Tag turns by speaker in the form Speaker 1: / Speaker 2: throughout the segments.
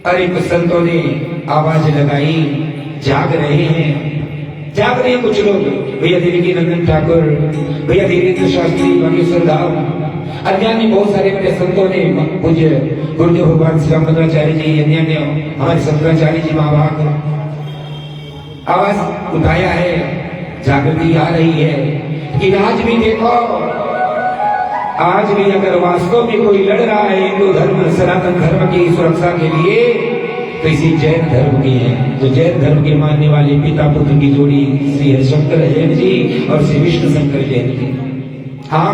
Speaker 1: अरे कुछ संतों ने आवाज लगाई, जाग रहे हैं, जाग रहे हैं कुछ लोग। भैया देवी नंदन ठाकुर, भैया धीरेन्द्र शास्त्री, बागेश्वर धाम, अन्य ने बहुत सारे मेरे संतों ने, पूज्य गुरुदेव भगवान श्री रामाचार्य जी, अन्य ने हमारे शंकराचार्य जी महाभाग आवाज उठाया है, जागृति आ रही है कि आज भी देखो, आज भी अगर वास्तव में कोई लड़ रहा है हिंदू धर्म सनातन धर्म की सुरक्षा के लिए, तो इसी जैन धर्म की है। जो जैन धर्म के मानने वाले पिता पुत्र की जोड़ी श्री हरिशंकर जैन जी और श्री विष्णु शंकर जैन जी। हाँ,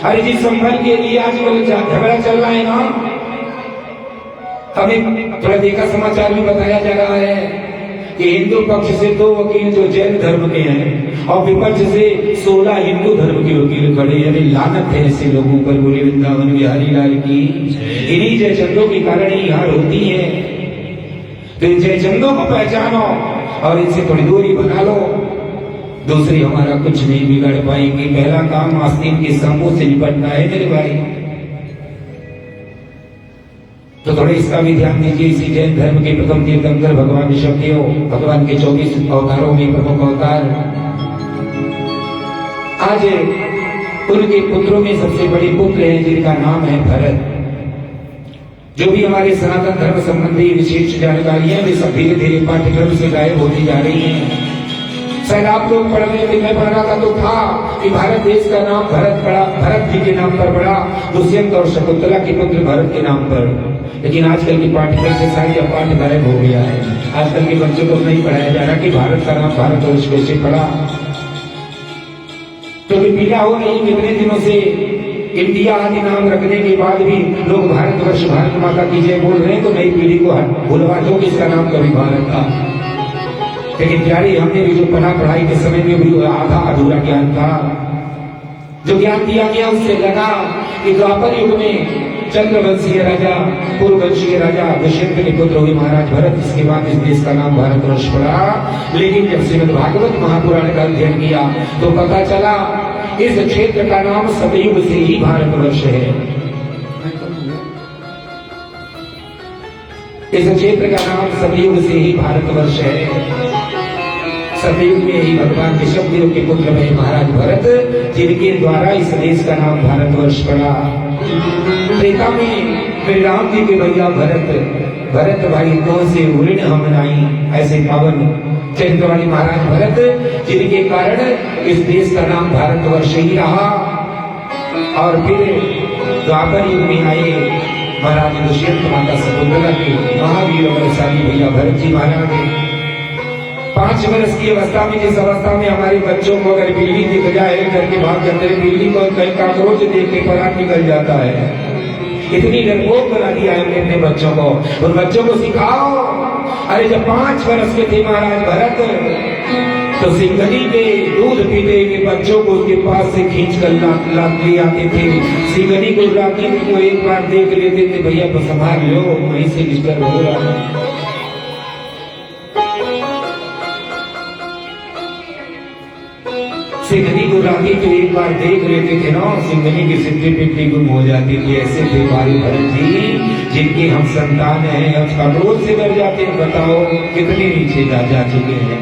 Speaker 1: अरे जी संभल के लिए आजकल झगड़ा चल रहा है ना। हमें थोड़ा देखा समाचार में बताया जा रहा है कि हिंदू पक्ष से 2 वकील जो जैन धर्म के हैं और विपक्ष से 16 हिंदू धर्म के वकील खड़े। अरे लानत है ऐसे लोगों पर। बोले वृंदावन बिहारी लाल की। इन्हीं जयचंदों के कारण ही हार होती है। तो इन जयचंदों को पहचानो और इनसे थोड़ी दूरी बना लो, दूसरी हमारा कुछ नहीं बिगड़ पाएंगे। पहला काम आस्तीन के सांपों से निपटना है मेरे भाई। तो थोड़े इसका भी ध्यान दीजिए। इसी जैन धर्म के प्रथम तीर्थंकर भगवान ऋषभदेव, भगवान के 24 अवतारों में प्रमुख अवतार, आज उनके पुत्रों में सबसे बड़े पुत्र हैं जिनका नाम है भरत। जो भी हमारे सनातन धर्म संबंधी विशेष जानकारियां वे सब धीरे धीरे पाठ्यक्रम से गायब होती जा रही हैं। शायद आप लोग पढ़ रहे थे, मैं पढ़ रहा था तो था कि भारत देश का नाम भरत पड़ा, भरत जी के नाम पर पड़ा, दुष्यंत और शकुंतला के पुत्र भरत के नाम पर। लेकिन आजकल के पाठ्यक्रम से शायद यह पाठ गायब हो गया है। आजकल के बच्चों को नहीं पढ़ाया जा रहा कि भारत का नाम भारतवर्ष कैसे पड़ा। तो पीड़ा हो रही कितने दिनों से इंडिया आदि नाम रखने के बाद भी लोग भारतवर्ष, भारत माता की जय बोल रहे हैं। तो नई पीढ़ी को भुलवा दो कि इसका नाम कभी भारत था। लेकिन प्यारी, हमने भी जो पढ़ाई के समय में भी आधा अधूरा ज्ञान था। जो ज्ञान दिया गया उससे लगा कि द्वापर युग में चंद्रवंशीय राजा, पूर्ववंशीय राजा दुष्यंत के पुत्र हुए महाराज भरत। इसके बाद इस देश का नाम भारतवर्ष पड़ा। लेकिन जब श्रीमद् भागवत महापुराण का अध्ययन किया तो पता चला इस क्षेत्र का नाम सतयुग से ही भारतवर्ष है। इस क्षेत्र का नाम सतयुग से ही भारतवर्ष है। सतयुग में ही भगवान ऋषभदेव के पुत्र में महाराज भरत, जिनके द्वारा इस देश का नाम भारतवर्ष पड़ा। त्रेता में श्री राम जी के भैया भरत भाई तो से ऋण हम नाई, ऐसे पावन चरित्र वाले महाराज भरत, जिनके कारण इस देश का नाम भारतवर्ष ही रहा। और फिर द्वापर युग में आए महाराज दुष्यंत, माता शकुंतला के महावीर बलशाली भैया भरत जी महाराज। 5 वर्ष की अवस्था में, जिस अवस्था में हमारे बच्चों को अगर बिल्ली दिख जाए घर के बाहर के अंदर, बिल्ली को कहीं काकरोच देख के पराग निकल जाता है। इतनी डरपोक बना दिया है हमने अपने बच्चों को। उन बच्चों को सिखाओ। अरे जब 5 वर्ष के थे महाराज भरत, तो सिंघनी पे दूध पीते हुए बच्चों को उसके पास से खींच कर ले आते थे। सिंघनी को लाके को एक बार देख लेते थे, भैया तो संभाल लो, वहीं से डिस्टर्ब हो रहा है। सिंघनी को राखी तो एक बार देख लेते थे ना, सिंघनी की सिद्धि पिट्टी गुम हो जाती थी। ऐसे थे भाई भरत जी, जिनके हम संतान हैं। अब खबरों से डर जाते हैं। बताओ कितने नीचे जा चुके हैं।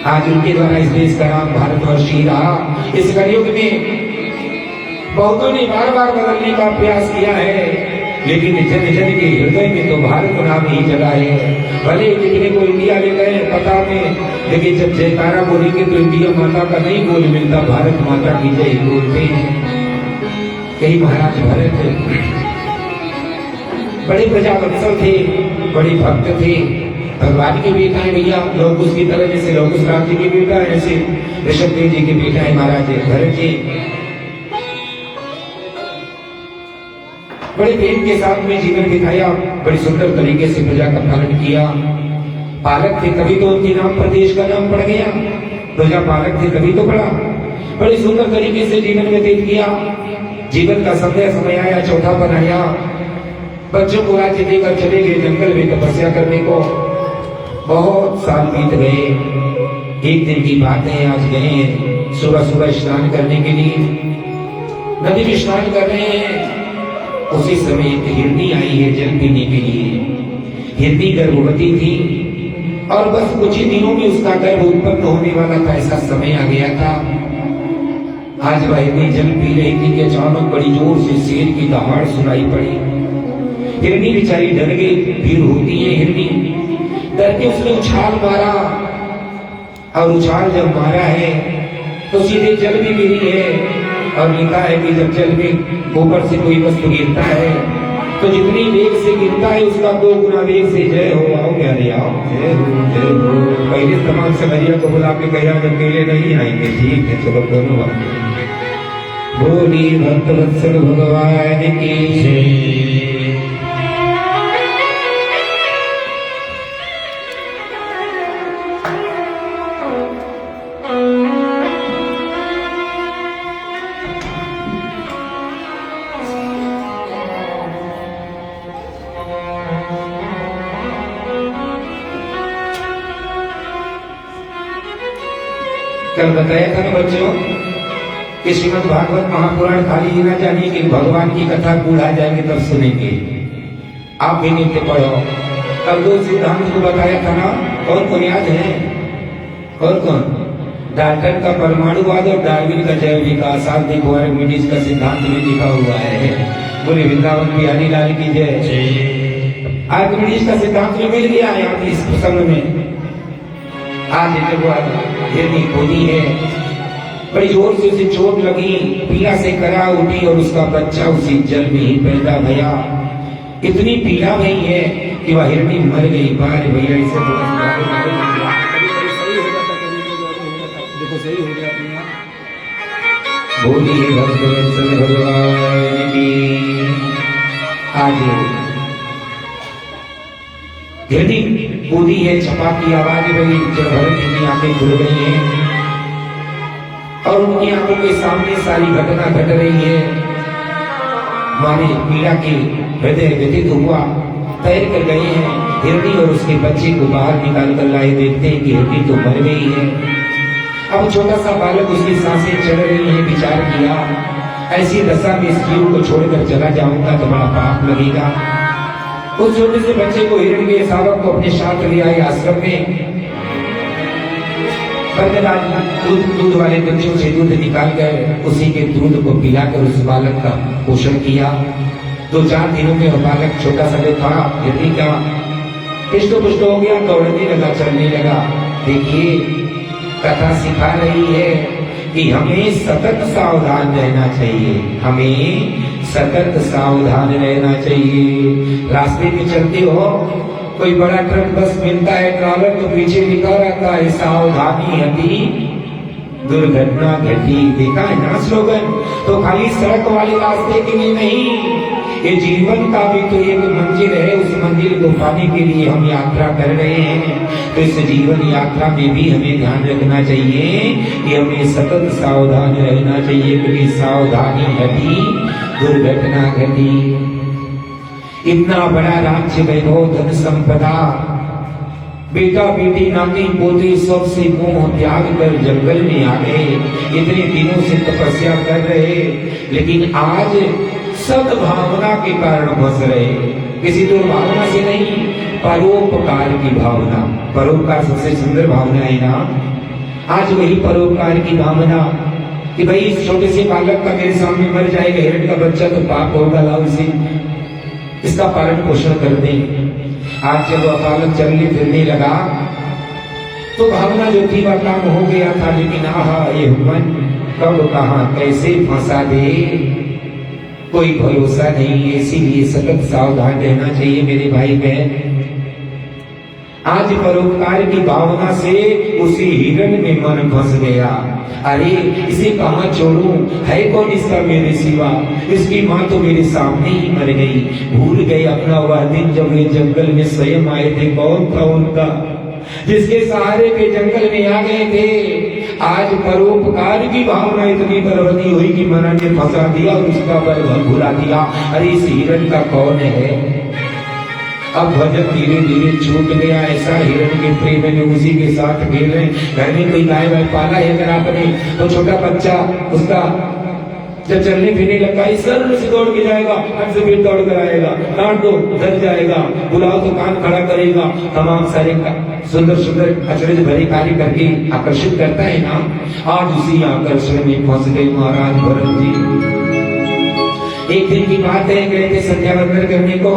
Speaker 1: आज उनके द्वारा इस देश का नाम भारतवर्ष ही रहा। इस कलयुग में बहुतों ने बार बार बदलने का प्रयास किया है, लेकिन जन जन के हृदय में तो भारत नाम ही जगा है। भले लिखने को इंडिया ले गए पता में, लेकिन जब जयकारा बोलेंगे तो इंडिया माता का नहीं बोल मिलता, भारत माता की जय बोलते हैं। यही महाराज भरत बड़े प्रजावत्सल थे, बड़े भक्त थे, भगवान के बेटा है भैया। लोग उसकी तरह, जैसे लोग उस राम जी के बेटा है, ऐसे ऋषभदेव जी के बेटा है महाराज भरत जी। बड़े प्रेम के साथ में जीवन बिताया, बड़ी सुंदर तरीके से प्रजा का पालन किया। पालक थे तभी तो उनके नाम पर देश का नाम पड़ गया। प्रजा पालक थे तभी तो पड़ा। बड़े सुंदर तरीके से जीवन व्यतीत किया। जीवन का समय आया, चौथा पर आया। बच्चों को राज्य देकर चले गए जंगल में तपस्या करने को। बहुत साल बीत गए। एक दिन की बात है, आज गए सुबह सुबह स्नान करने के लिए। नदी में स्नान कर रहे हैं। उसी समय एक हिरनी आई है जल पीने के लिए। हिरनी गर्भवती थी और बस कुछ ही दिनों में उसका गर्भ उत्पन्न होने वाला था, ऐसा समय आ गया था। आज वह हिरनी जल पी रही थी कि अचानक बड़ी जोर से शेर की दहाड़ सुनाई पड़ी। हिरनी बेचारी डर गई, भीड़ होती है हिरनी, डर के उसने उछाल मारा, और उछाल जब मारा है तो सीधे जल भी गिरी है। और लिखा है कि जब जल में ऊपर से कोई वस्तु गिरता है तो जितनी वेग से गिरता है उसका 2 गुना वेग से जय हो। आओ क्या रे, आओ जय हो जय हो। पहले तमाम समरिया को बुला के कह रहा अकेले नहीं आएंगे, ठीक है चलो दोनों बात। बोली भक्त वत्सल भगवान की जय। कल बताया था ना बच्चों कि श्रीमद् भागवत महापुराण खाली ही ना जानिए कि भगवान की कथा कूड़ा जाएंगे तब सुनेंगे। आप भी नित्य पढ़ो। कल 2 सिद्धांत को बताया था ना, कौन कौन याद है? कौन कौन? डाल्टन का परमाणुवाद और डार्विन का जैव विकास। आप देखो आर्किमिडीज का सिद्धांत में लिखा हुआ है। बोले वृंदावन बिहारी लाल की जय। आर्किमिडीज का सिद्धांत में मिल गया है यहाँ इस प्रसंग में। आज हिरनी खोदी है, बड़ी जोर से उसे चोट लगी, पीड़ा से करा उठी और उसका बच्चा उसी जल में ही पैदा भया। इतनी पीड़ा भई है कि वह हिरनी मर गई। बार भैया इसे देखो सही हो गया अपने आप। बोलिए भगवान भगवान की। आज हिरनी कूदी है, छपा की आवाज बनी, भरत की आंखें खुल गई हैं और उनकी आंखों के सामने सारी घटना घट रही है। मारे पीड़ा के हृदय व्यथित हुआ, तैर कर गए हैं। हिरनी और उसके बच्चे को बाहर निकाल कर लाए, देखते हैं कि हिरनी तो मर गई है। अब छोटा सा बालक, उसकी सांसें चल रही हैं। विचार किया ऐसी दशा में इस जीव को छोड़कर चला जाऊंगा तो बड़ा पाप लगेगा। उस छोटे से बच्चे को हिरण के सावक को अपने साथ ले आए आश्रम में। दूध वाले बच्चों से दूध निकाल कर उसी के दूध को पिलाकर उस बालक का पोषण किया। 2-4 दिनों में वह बालक छोटा सा जो था हिरनी का पुष्ट हो गया, दौड़ने लगा, चलने लगा। देखिए कथा सिखा रही है कि हमें सतत सावधान रहना चाहिए, हमें सतत सावधान रहना चाहिए। रास्ते में चलते हो, कोई बड़ा ट्रक बस मिलता है, ट्रॉलर, तो पीछे लिखा रहता है सावधानी अति दुर्घटना घटी। देखा है ना स्लोगन? तो खाली सड़क वाले रास्ते के लिए नहीं, ये जीवन का भी तो एक मंजिल है। उस मंजिल को पाने के लिए हम यात्रा कर रहे हैं। तो इस जीवन यात्रा में भी हमें ध्यान रखना चाहिए कि हमें सतत सावधान रहना चाहिए, क्योंकि सावधानी घटी दुर्घटना घटी। इतना बड़ा राज्य वैभव धन संपदा, बेटा बेटी नाती पोते सबसे मोह त्याग कर जंगल में आ गए। इतने दिनों से तपस्या कर रहे, लेकिन आज सद्भावना के कारण फंस रहे। किसी दुर्भावना से नहीं, परोपकार की भावना। परोपकार सबसे सुंदर भावना है ना। आज वही परोपकार की भावना कि भाई इस छोटे से बालक का मेरे सामने मर जाएगा, हिरण का बच्चा, तो पाप होगा, लाओ इसे, इसका पालन पोषण कर दें। आज जब वह बालक चलने फिरने लगा तो भावना जो थी वह काम हो गया था, लेकिन आहा ये मन कब कहां कैसे फंसा दे कोई भरोसा नहीं है। इसीलिए सतत सावधान रहना चाहिए मेरे भाई बहन। आज परोपकार की भावना से उसी हिरण में मन फंस गया। अरे इसे कहाँ छोड़ूं, है कौन इसका मेरे सिवा, इसकी माँ तो मेरे सामने ही मर गई। भूल गए अपना वह दिन जब वे जंगल में स्वयं आए थे। कौन था उनका जिसके सहारे के जंगल में आ गए थे। आज परोपकार की भावना इतनी बलवती हुई कि मन ने फंसा दिया और उसका बल भुला दिया। अरे इस हिरण का कौन है? अब भजन धीरे धीरे छूट गया। ऐसा हिरण के प्रेम में उसी के साथ खेल रहे। घर में कोई गाय वाय पाला है अगर आपने, तो छोटा बच्चा उसका जब चलने फिरने लगा सर से दौड़ के जाएगा, हर से फिर दौड़ कर आएगा, डांट दो डर जाएगा, बुलाओ तो कान खड़ा करेगा, तमाम सारे सुंदर सुंदर अचरज भरे कार्य करके आकर्षित करता है ना। आज उसी आकर्षण में फंस गए महाराज भरत जी। एक दिन की बात है, गए थे संध्या वंदन करने को,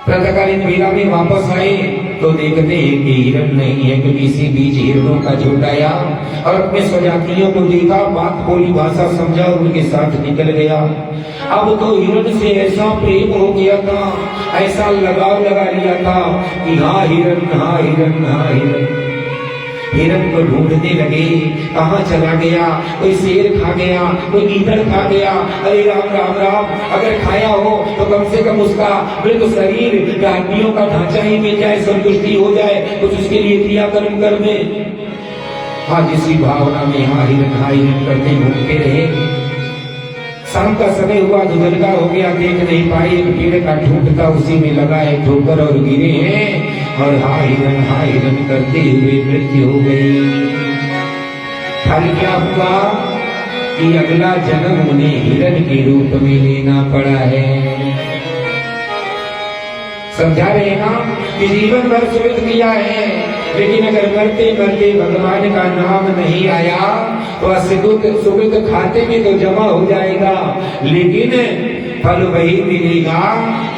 Speaker 1: प्रातःकालीन वेला में वापस आए तो देखते हैं कि हिरण नहीं है, क्योंकि इसी बीच हिरणों का झुंड आया और अपने स्वजातियों को देखा, बात बोली, भाषा समझा, उनके साथ निकल गया। अब तो हिरण से ऐसा प्रेम हो गया था, ऐसा लगाव लगा लिया था कि हाँ हिरण, हाँ हिरण, हाँ हिरण। हिरण को ढूंढने लगे, कहाँ चला गया, कोई शेर खा गया, कोई गीदड़ खा गया, अरे राम राम राम, अगर खाया हो तो कम से कम उसका मृत शरीर या हड्डियों का ढांचा ही मिल जाए, संतुष्टि हो जाए, कुछ उसके लिए क्रियाकर्म कर दे। आज इसी भावना में हाँ हिरण करते घूमते रहे। शाम का समय हुआ, दुधलका हो गया, देख नहीं पाए, एक पेड़ का ठूंठ था, उसी में लगा है ठोकर और गिरे हैं और हाँ हिरण करते हुए मृत्यु हो गई। फल क्या हुआ कि अगला जन्म उन्हें हिरण के रूप में लेना पड़ा है। समझा रहे ना कि जीवन भर सुकृत किया है, लेकिन अगर मरते मरते भगवान का नाम नहीं आया तो सुकृत खाते में तो जमा हो जाएगा, लेकिन फल वही मिलेगा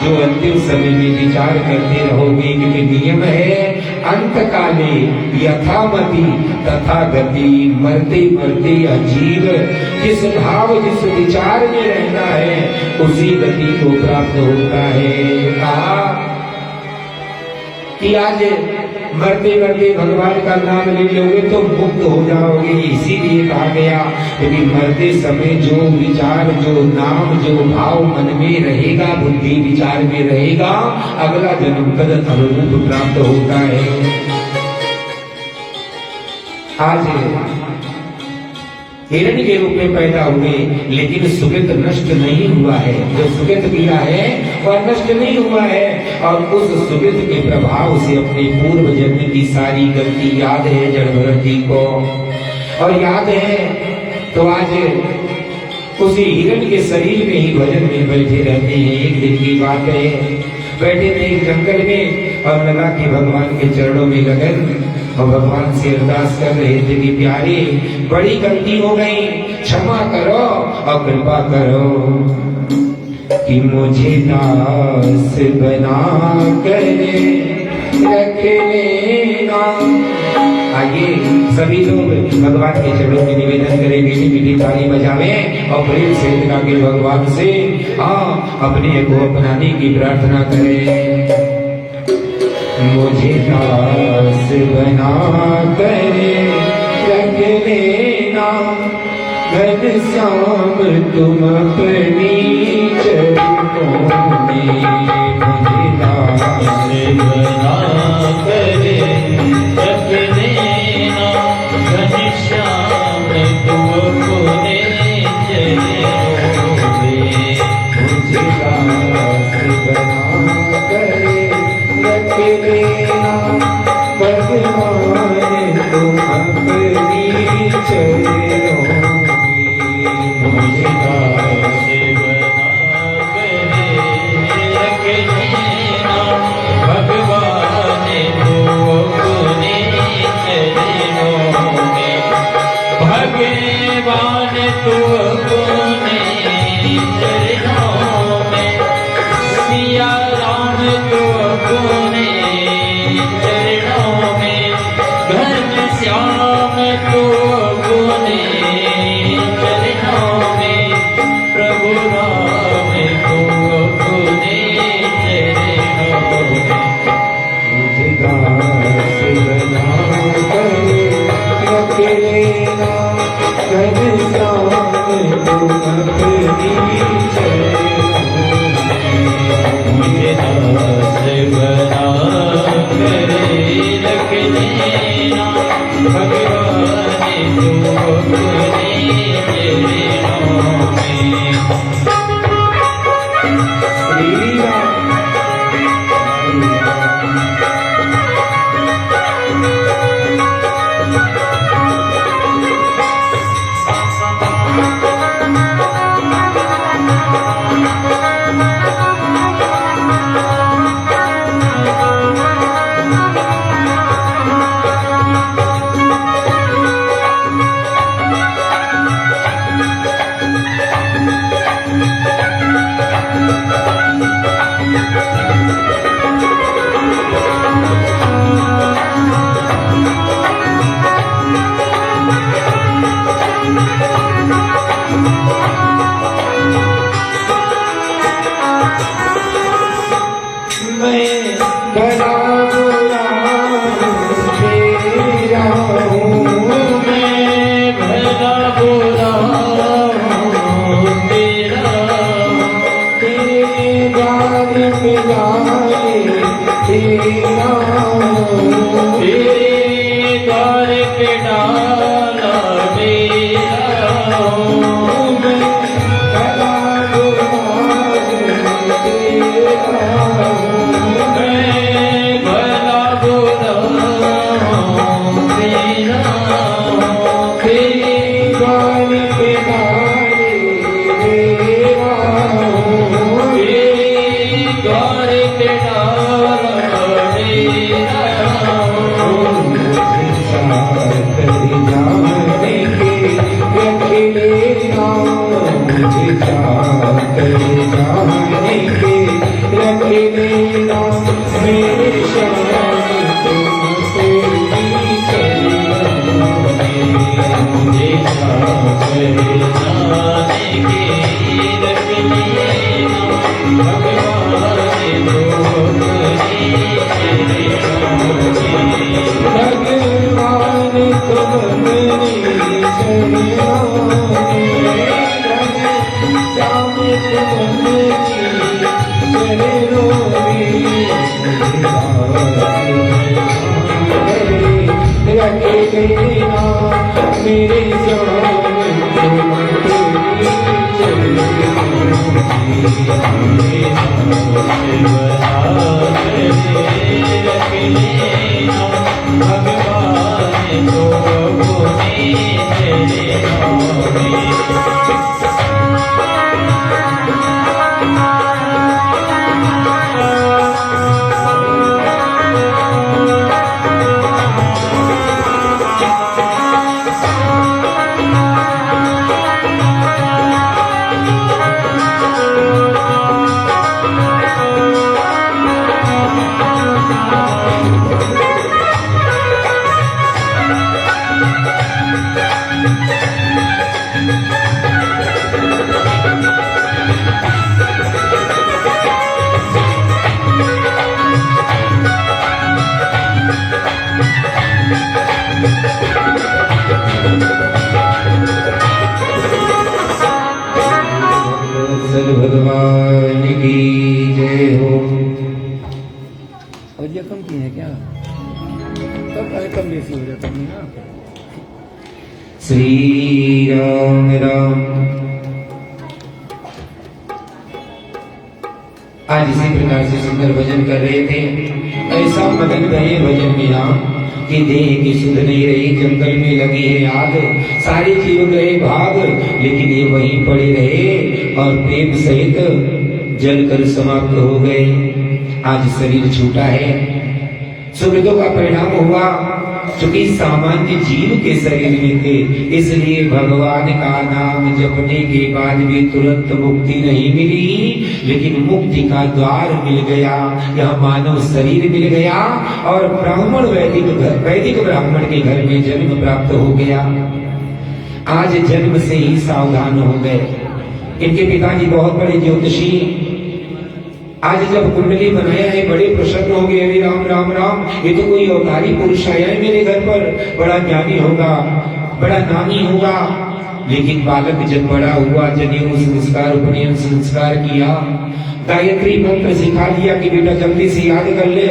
Speaker 1: जो अंतिम समय में विचार करते रहोगे। क्योंकि नियम है अंत काले यथामति तथा गति, मरते मरते अजीब जिस भाव जिस विचार में रहना है उसी गति को प्राप्त होता है। कहा कि आज मरते मरते भगवान का नाम ले लोगे तो मुक्त हो जाओगे, इसीलिए कहा गया क्योंकि मरते समय जो विचार, जो नाम, जो भाव मन में रहेगा, बुद्धि विचार में रहेगा, अगला जन्म तद अनुरूप प्राप्त होता है। आज हिरण के रूप में पैदा हुए, लेकिन सुकृत नष्ट नहीं हुआ है। जो सुकृत किया है वह नष्ट नहीं हुआ है और उस सुकृत के प्रभाव से अपने पूर्व जन्म की सारी गलती याद है जड़भरत जी को, और याद है तो आज उसी हिरण के शरीर में ही भजन में बैठे रहते हैं। एक दिन की बात है, बैठे थे एक जंगल में और लगा कि भगवान के चरणों में लगन और भगवान से अरदास कर रहे थे कि प्यारे बड़ी गलती हो गई, क्षमा करो और कृपा करो कि मुझे दास बना कर रख लेना। आइए सभी लोग भगवान के चरणों में निवेदन करें, मीठी मीठी ताली बजावें और प्रेम से लगा के भगवान से अपने को अपनाने की प्रार्थना करें। मुझे दास बना कर रख लेना, घनश्याम तुम अपनी चरणों में। मुझे दास बना कर रख लेना, घनश्याम तुम अपने चरणों में। मुझे दास बना कर रख लेना, भगवान तुम अपनी चरणों में। मुझे दास बना कर रख लेना, भगवान तुम अपने चरणों में। भगवान तुम अपने चरणों में, सिया राम तुम अपने चरणों में, घनश्याम तुम अपने चरणों में, प्रभु राम तुम अपने चरणों में। मुझे दास बना कर रख लेना, घनश्याम तुम अपनी चरणों में। मुझे दास बना कर रख लेना, भगवान भगवान की जय हो।
Speaker 2: और ये कम की है क्या? तब कम बेसी हो जाता नहीं ना।
Speaker 1: श्री राम राम। आज इसी प्रकार से सुंदर भजन कर रहे थे। ऐसा मगन रहे भजन में नाम कि देह की सुध नहीं रही, जंगल में लगी है आग, सारे जीव गए भाग, लेकिन ये वहीं पड़े रहे और प्रेम सहित जल कर समाप्त हो गए। आज शरीर छूटा है, सुकृतों का परिणाम हुआ। चूंकि सामान्य जीव के शरीर में थे, इसलिए भगवान का नाम जपने के बाद भी तुरंत मुक्ति नहीं मिली, लेकिन मुक्ति का द्वार मिल गया। यह मानव शरीर मिल गया और ब्राह्मण वैदिक ब्राह्मण के घर में जन्म प्राप्त हो गया। आज जन्म से ही सावधान हो गए। इनके पिताजी बहुत बड़े ज्योतिषी, आज जब कुंडली बनाया है बड़े प्रसन्न हो गए। अरे राम राम राम, ये तो कोई अवतारी पुरुष आया है मेरे घर पर, बड़ा ज्ञानी होगा, बड़ा नामी होगा। लेकिन बालक जब बड़ा हुआ, जनेऊ संस्कार उपनयन संस्कार किया, गायत्री मंत्र सिखा दिया कि बेटा जल्दी से याद कर ले।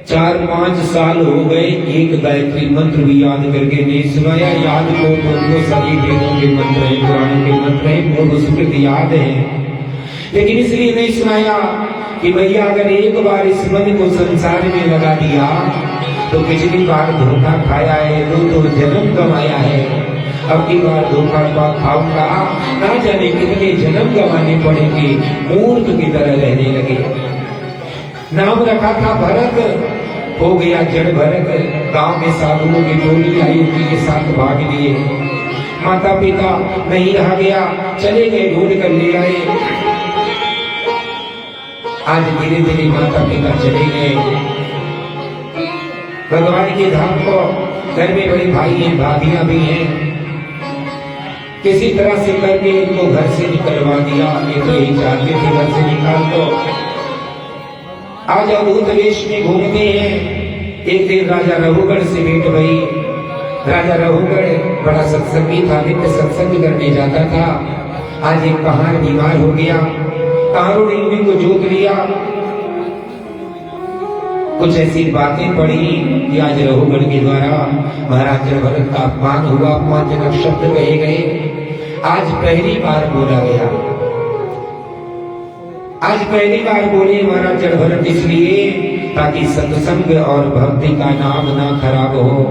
Speaker 1: 4-5 साल हो गए, एक गायत्री मंत्र भी याद करके नहीं सुनाया। याद को उनको सभी वेदों के मंत्र है, पुराणों के मंत्र है, पूर्व स्मृति याद है, लेकिन इसलिए नहीं सुनाया कि भैया अगर एक बार इस मन को संसार में लगा दिया तो पिछली बार धोखा खाया है, दो जन्म गंवाया है, अब की बार धोखा खाऊंगा, ना जाने कितने जन्म गंवाने पड़ेंगे, मूर्ख की तरह रहने लगे। नाम रखा था भरत, हो गया जड़ भरत। गांव में साधुओं की टोली आई, उन्हीं के साथ भाग लिए। माता पिता नहीं रहा गया, चले गए, ढूंढ कर ले आए। आज धीरे धीरे माता पिता चले गए भगवान के धाम को। घर में बड़े भाई हैं, भाभियां भी हैं, किसी तरह से करके इनको घर से निकलवा दिया। ये तो यही चाहते थे घर से निकाल दो। आज अद्भुत वेश में घूमते हैं। एक दिन राजा रघुगढ़ से भेंट भई। राजा रघुगढ़ बड़ा सत्संगी था, नित्य सत्संग करने जाता था। आज एक पहाड़ बीमार हो गया, तारों ने उन्हीं को जोत लिया। कुछ ऐसी बातें पड़ी कि आज रघुगण के द्वारा महाराज भरत का अपमान हुआ, अपमानजनक शब्द कहे गए। आज पहली बार बोला गया, आज पहली बार बोले महाराज भरत इसलिए ताकि सत्संग और भक्ति का नाम ना खराब हो।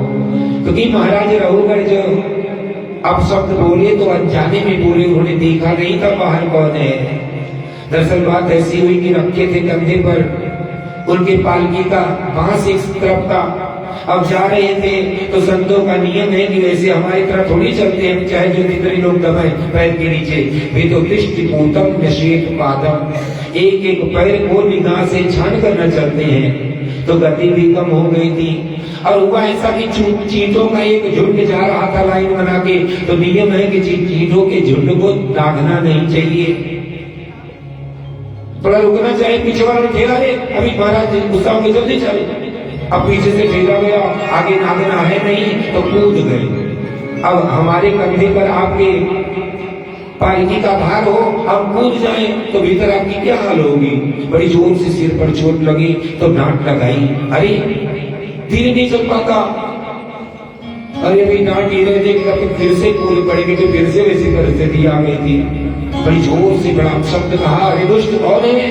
Speaker 1: क्योंकि महाराज रघुगण जो अब शब्द बोले तो अनजाने में बोले, उन्होंने देखा नहीं था बाहर कौन है। दरअसल बात ऐसी हुई कि रखे थे कंधे पर उनके पालकी का बांस एक तरफ था। अब जा रहे थे तो संतों का नियम है कि वैसे हमारी तरह थोड़ी चलते हैं, चाहे जो जितने लोग दबाए पैर के नीचे, वे तो दृष्टि पूतम नशेत पादम, एक एक पैर को निगाह से छान कर न चलते हैं। तो गति भी कम हो गई थी और हुआ ऐसा कि चींटों का एक झुंड जा रहा था लाइन बना के। तो नियम है कि चींटों के झुंड को दागना नहीं चाहिए, थोड़ा रुकना चाहिए। पीछे वाला ठेला है, अभी महाराज गुस्सा होंगे जल्दी चले। अब पीछे से ठेला गया, आगे नागना है नहीं तो कूद गए। अब हमारे कंधे पर आपके पालकी का भार हो, हम कूद जाए तो भीतर आपकी क्या हाल होगी। बड़ी जोर से सिर पर चोट लगी तो डांट लगाई, अरे धीरे नहीं चल पाता, अरे अभी डांट ही रहे देखेगा तो फिर से कूद पड़ेगी, तो फिर से वैसी परिस्थिति आ गई थी। बड़ी जोर से बड़ा शब्द कहा, अरे दुष्ट कौन है।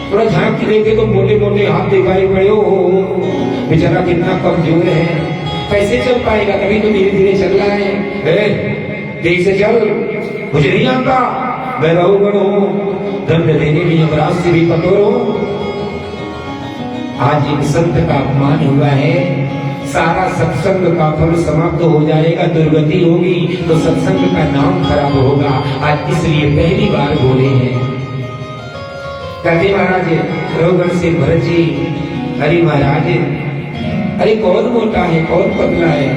Speaker 1: थोड़ा झांक के देखे तो मोटे मोटे हाथ दिखाई पड़े, हो बेचारा कितना कमजोर है, कैसे चल पाएगा। कभी तो धीरे धीरे चल रहा है, देख से चल, मुझे नहीं आता, मैं रघुगण हूं, दंड देने में यमराज से भी कठोर हूं। आज एक संत का अपमान हुआ है, सारा सत्संग का फल समाप्त हो जाएगा, दुर्गति होगी, तो सत्संग का नाम खराब होगा। आज इसलिए पहली बार बोले हैं। कहते महाराज रघुगण से भरत जी, अरे महाराज, अरे कौन मोटा है कौन पतला है।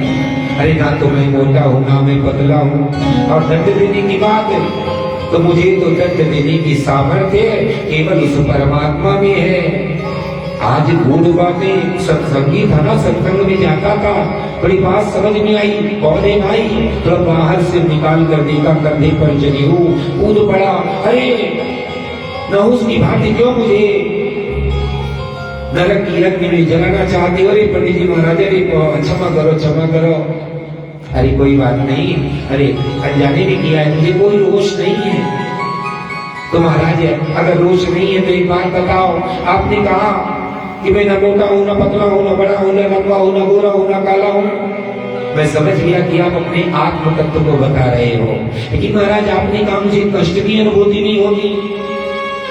Speaker 1: अरे ना तो मैं मोटा हूं ना मैं पतला हूं, और दंड देने की बात तो मुझे तो दंड देने की सामर्थ्य केवल उस परमात्मा में है। आज गूढ़ बातें, सत्संगी था ना, सत्संग में जाता था, बड़ी बात समझ में आई, कौन है भाई, तो बाहर से निकाल कर देखा, कंधे पर जनेऊ, कूद पड़ा। अरे नहुस की भांति क्यों मुझे नरक की अग्नि में जलाना चाहते हो। अरे पंडित जी महाराज, अरे क्षमा करो क्षमा करो। अरे कोई बात नहीं, अरे अनजाने में किया है, मुझे कोई रोष नहीं है। तो महाराज अगर रोष नहीं है तो एक बात बताओ, आपने कहा कि मैं न मोटा हूं, न पतला हूं, न बड़ा हूं, न लंबा हूं, न गोरा हूं, न काला हूं। मैं समझ लिया कि आप अपने आत्म तत्व को बता रहे हो, लेकिन महाराज आपने कहा मुझे कष्ट की अनुभूति नहीं होगी।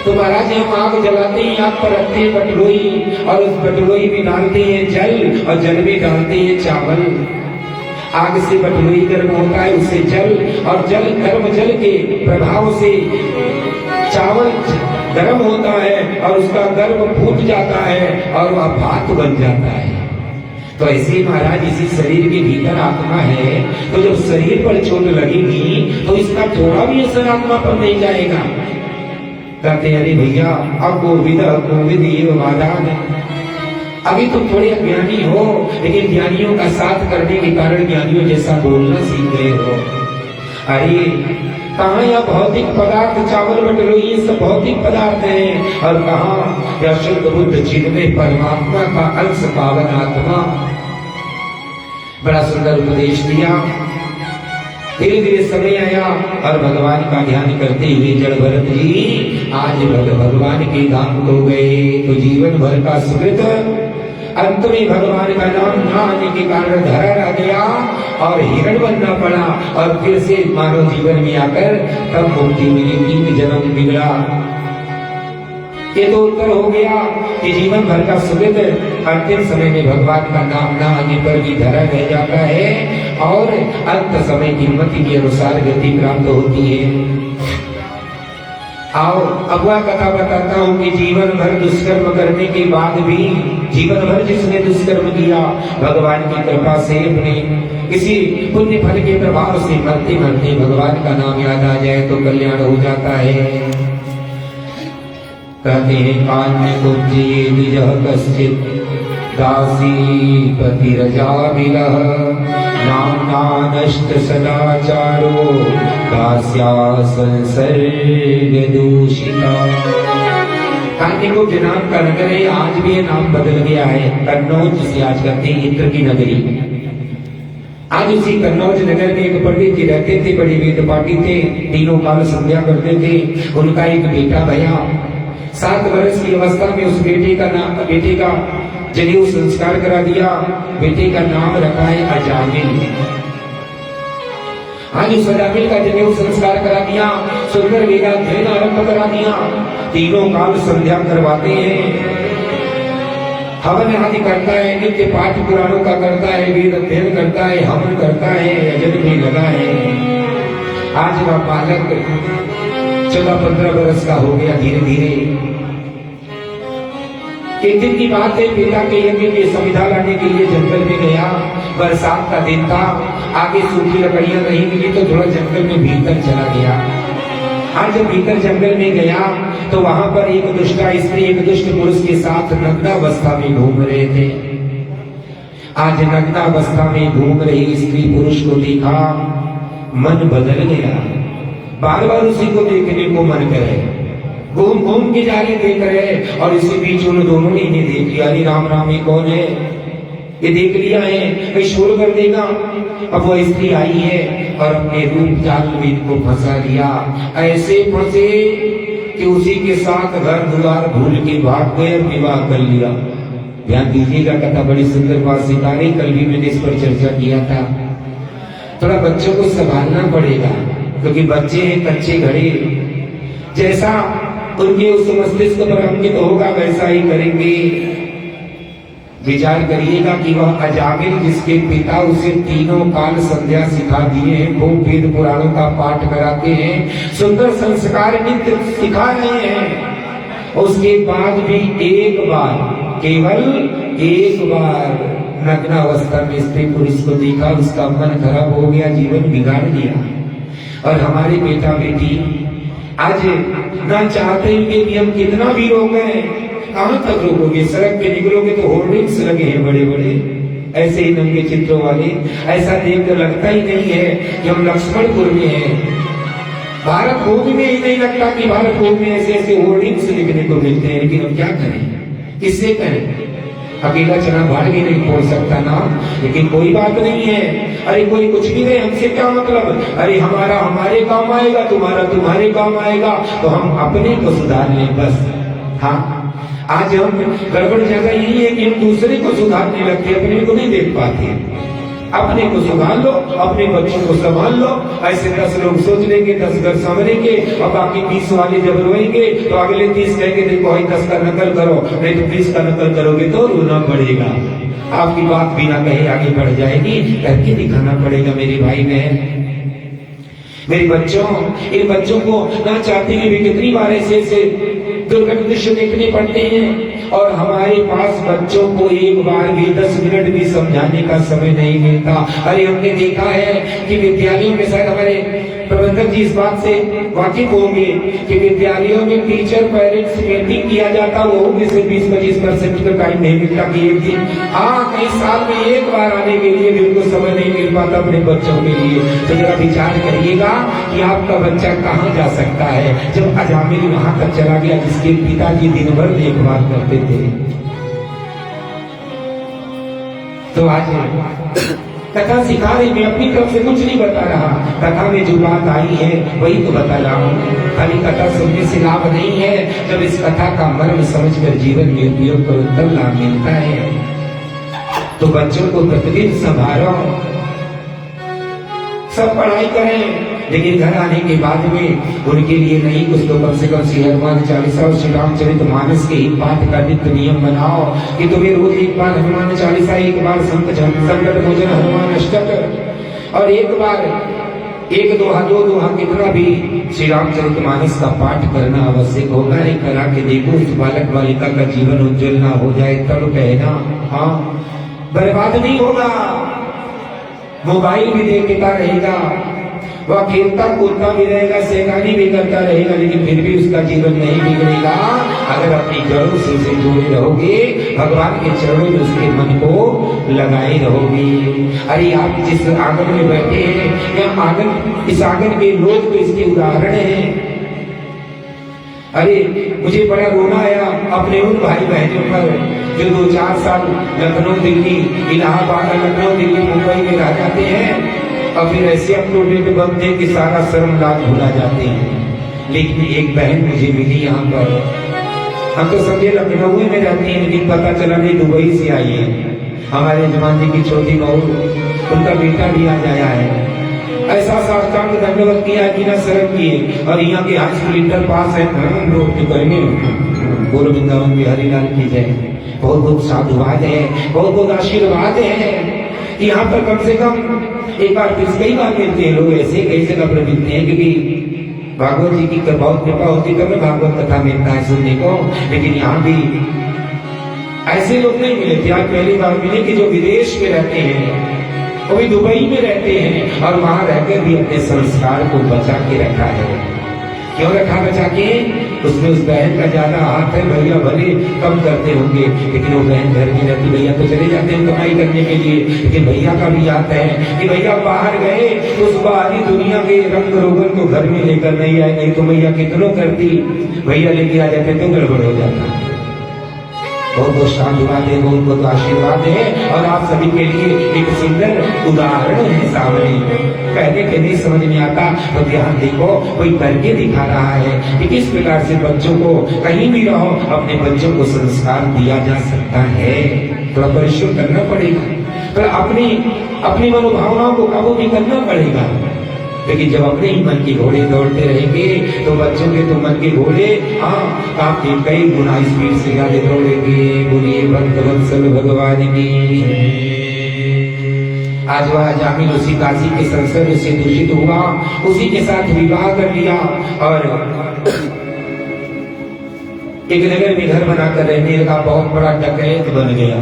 Speaker 1: तो महाराज हम आग जलाते हैं, आग पर रखते हैं बटलोई, और उस बटलोई में डालते हैं जल, और जल में डालते हैं चावल। आग से बटलोई गर्म होता है, उससे जल, और जल गर्म जल के प्रभाव से चावल गर्म होता है, और उसका गर्भ फूट जाता है और वह भात बन जाता है। तो ऐसे महाराज इसी शरीर के भीतर आत्मा है, तो जब शरीर पर चोट लगेगी तो इसका थोड़ा भी असर आत्मा पर नहीं जाएगा। कहते अरे भैया अब गोविद एवं वादान, अभी तुम थोड़े अज्ञानी हो, लेकिन ज्ञानियों का साथ करने के कारण ज्ञानियों जैसा बोलना सीख गए हो। अरे कहाँ यह भौतिक पदार्थ चावल बटलो ये सब भौतिक पदार्थ हैं, और कहाँ यह शुद्ध बुद्ध चिन्मय परमात्मा का अंश पावन आत्मा। बड़ा सुंदर उपदेश दिया। धीरे धीरे समय आया और भगवान का ध्यान करते हुए जड़ भरत जी आज भगवान के धाम को गए। तो जीवन भर का सुकृत अंत में भगवान का नाम न आने के कारण धरा रह गया और हिरण बनना पड़ा, और फिर से मानव जीवन में आकर तब मुक्ति मिली, 3 जन्म बिगड़ा। ये तो उत्तर हो गया कि जीवन भर का सुकृत अंतिम समय में भगवान का नाम न आने पर भी धरा रह जाता है, और अंत समय की मति के अनुसार गति प्राप्त होती है। आओ अब वह कथा बताता हूँ कि जीवन भर दुष्कर्म करने के बाद भी, जीवन भर जिसने दुष्कर्म किया, भगवान की कृपा से अपने किसी पुण्य फल के प्रभाव से मरते मरते भगवान का नाम याद आ जाए तो कल्याण हो जाता है। कहते हैं कान्य कुब्जिये निजः कश्चित् दासी पतिरजा मिलः नाम्ना नष्ट सदाचारो दास्या संसर्ग दूषिता। कांचीपुर जो नाम का नगर है, आज भी ये नाम बदल गया है, कन्नौज, जिसे आज कहते हैं इंद्र की नगरी। आज उसी कन्नौज नगर में एक पंडित जी रहते थे, बड़ी वेद पाठी थे, तीनों काल संध्या करते थे। उनका एक बेटा भया 7 वर्ष की अवस्था में उस बेटे का जनेऊ संस्कार करा दिया। बेटे का नाम रखा है अजामिल। आज उस अजामिल का जनेऊ संस्कार करा दिया, सुंदर वेदाध्ययन आरंभ करा दिया, तीनों काल संध्या करवाते हैं, हवन आदि करता है, नित्य पाठ पुराणों का करता है, वेद अध्ययन करता है, हवन करता है, यजन में लगा है। आज वह बालक 14-15 वर्ष का हो गया। धीरे धीरे एक दिन की बात है, पिता के यज्ञ में संविधा लाने के लिए जंगल में गया। बरसात का दिन था, आगे सूखी लकड़ियां नहीं मिली तो थोड़ा जंगल में भीतर चला गया। आज जब भीतर जंगल में गया तो वहां पर एक दुष्टा स्त्री एक दुष्ट पुरुष के साथ नग्नावस्था में घूम रहे थे। आज नग्नावस्था में घूम रही स्त्री पुरुष को देखा, मन बदल गया, बार बार उसी को देखने को मन करे, घूम घूम के जा रहे देख रहे। और इसी बीच उन दोनों ने इन्हें देख लिया, अरे राम राम ये कौन है, ये देख लिया है, कहीं शोर कर देगा। अब वो स्त्री आई है और अपने रूप जाल में इनको फंसा लिया, ऐसे फंसे कि उसी के साथ घर द्वार भूल के भाग गए, विवाह कर लिया। ध्यान दीजिएगा, कथा बड़ी सुंदर बात सिखा रही, कल भी मैंने इस पर चर्चा किया था। थोड़ा बच्चों को संभालना पड़ेगा, क्योंकि बच्चे हैं कच्चे घड़े, जैसा उनके उस मस्तिष्क पर अंकित होगा वैसा ही करेंगे। विचार करिएगा कि वह अजामिल जिसके पिता उसे तीनों काल संध्या सिखा दिए हैं, वो वेद पुराणों का पाठ कराते हैं, सुंदर संस्कार नित्य सिखा रहे हैं, उसके बाद भी एक बार, केवल एक बार नग्नावस्था में स्त्री पुरुष को देखा, उसका मन खराब हो गया, जीवन बिगाड़ दिया। और हमारे बेटा बेटी आज ना चाहते हुए भी हम कितना भी रोक गए, कहां तक रोकोगे? सड़क पे निकलोगे तो होर्डिंग्स लगे हैं बड़े बड़े, ऐसे ही नंगे चित्रों वाले। ऐसा देखकर लगता ही नहीं है कि हम लक्ष्मणपुर में हैं। भारत भूमि में ही नहीं लगता कि भारत भूमि में ऐसे ऐसे होर्डिंग्स लिखने को मिलते हैं। लेकिन हम क्या करें, किससे करें? अकेला चना बाढ़ भी नहीं फोड़ सकता ना, लेकिन कोई बात नहीं है। अरे कोई कुछ भी नहीं, हमसे क्या मतलब? अरे हमारा हमारे काम आएगा, तुम्हारा तुम्हारे काम आएगा, तो हम अपने को सुधार लें बस। हाँ, आज हम गड़बड़ जगह यही है कि हम दूसरे को सुधारने लगते, अपने को नहीं देख पाते। अपने को सुधार लो, अपने बच्चों को संभाल लो। ऐसे 10 लोग सोच लेंगे, 10 घर संभलेंगे, और बाकी 20 वाले जब रोएंगे तो अगले 30 कहेंगे देखो भाई 10 का नकल करो, नहीं तो 20 का नकल करोगे तो रोना पड़ेगा। आपकी बात बिना कहे आगे बढ़ जाएगी, करके दिखाना पड़ेगा। मेरे भाई बहन, मेरे बच्चों, इन बच्चों को ना चाहते हुए भी कितनी बार ऐसे दुर्घटना दृश्य देखने पड़ते हैं, और हमारे पास बच्चों को एक बार भी 10 मिनट भी समझाने का समय नहीं मिलता। अरे हमने देखा है कि विद्यालयों में, शायद हमारे प्रबंधक जी इस बात से वाकिफ होंगे कि विद्यालयों में टीचर पेरेंट्स मीटिंग किया जाता, वो भी सिर्फ 20-25% का टाइम नहीं मिलता कि एक दिन, हाँ कई साल में एक बार आने के लिए भी उनको समय नहीं मिल पाता अपने बच्चों के लिए। तो जरा विचार करिएगा कि आपका बच्चा कहाँ जा सकता है जब अजामिल वहां तक चला गया जिसके पिताजी दिन भर देखभाल करते थे। तो आज कथा सिखा रही, मैं अपनी तरफ से कुछ नहीं बता रहा, कथा में जो बात आई है वही तो बता रहा हूँ। खाली कथा सुनने से लाभ नहीं है, जब इस कथा का मर्म समझकर जीवन में उपयोग करो तब लाभ मिलता है। तो बच्चों को प्रतिदिन संभालो, सब पढ़ाई करें, लेकिन घर आने के बाद में उनके लिए नहीं कुछ तो कम से कम श्री हनुमान चालीसा और श्री रामचरित मानस के ही पाठ का नित्य नियम बनाओ कि तुम्हें रोज एक बार हनुमान चालीसा, एक बार संकट मोचन हनुमान अष्टक, और एक बार 1-2 दोहा कितना भी श्री रामचरित मानस का पाठ करना आवश्यक होगा। एक करा के देखो, उस बालक बालिका का जीवन उज्जवल ना हो जाए तब कहना, हाँ बर्बाद नहीं होगा। मोबाइल भी देखता रहेगा, वह खेलता कूदता भी रहेगा, शैतानी भी करता रहेगा, लेकिन फिर भी उसका जीवन नहीं बिगड़ेगा। अगर अपनी जड़ों से उसे जोड़े रहोगे, भगवान के चरणों में उसके मन को लगाए रहोगे। अरे आप जिस आंगन में बैठे हैं, यह आंगन, इस आंगन के लोग तो इसके उदाहरण हैं। अरे मुझे बड़ा रोना आया अपने उन भाई बहनों पर जो 2-4 साल लखनऊ दिल्ली, इलाहाबाद, लखनऊ दिल्ली, मुंबई में रह जाते हैं और फिर ऐसे अपलोडेड बनते कि सारा शर्म लाज भुला जाते हैं। लेकिन एक बहन मुझे मिली यहाँ पर, हम तो समझे लखनऊ में रहती है, लेकिन पता चला नहीं दुबई से आई है। हमारे जमान जी की छोटी बहू, उनका बेटा भी आज आया है। ऐसा साष्टांग दंडवत किया बिना शर्म किए, और यहाँ के हाई स्कूल इंटर पास है, लोग जो करेंगे बोलो वृंदावन बिहारी लाल की जय। बहुत बहुत साधुवाद है, बहुत बहुत आशीर्वाद है कि यहाँ पर कम से कम एक बार कई बार मिलते हैं लोग, ऐसे कई जगह पर मिलते हैं, क्योंकि भागवत जी की बहुत कृपा होती तब तो भागवत कथा मिलता है सुनने को। लेकिन यहाँ भी ऐसे लोग नहीं मिले थे, आज पहली बार मिले कि जो विदेश में रहते हैं, वो भी दुबई में रहते हैं और वहां रहकर भी अपने संस्कार को बचा के रखा है। क्यों रखा बचा के? उसमें उस बहन का ज्यादा हाथ है। भैया भले कम करते होंगे, लेकिन वो बहन घर में रहती, भैया तो चले जाते हैं कमाई करने के लिए, लेकिन भैया का भी याद है कि भैया बाहर गए तो उस बाहरी दुनिया के रंग रोगन को घर में लेकर नहीं आए, नहीं तो भैया कितनों करती, भैया लेके आ जाते तो गड़बड़ हो जाता। बहुत बहुत साधुवाद है, बहुत बहुत आशीर्वाद है, और आप सभी के लिए एक सुंदर उदाहरण है सामने। पहले के नहीं समझ में आता तो ध्यान देखो, कोई करके दिखा रहा है कि किस प्रकार से बच्चों को, कहीं भी रहो, अपने बच्चों को संस्कार दिया जा सकता है। थोड़ा परिश्रम करना पड़ेगा, तो अपनी मनोभावनाओं को काबू भी करना पड़ेगा। लेकिन जब अपने ही मन के घोड़े दौड़ते रहेंगे तो बच्चों के तो मन के घोड़े आपके कई गुना स्पीड से आगे दौड़ेंगे। बोलिए भक्त वत्सल भगवान की। आज वह जामिल उसी काशी के संसर्ग से दूषित हुआ, उसी के साथ विवाह कर लिया और एक नगर में घर बनाकर रहने का बहुत बड़ा डकैत बन गया।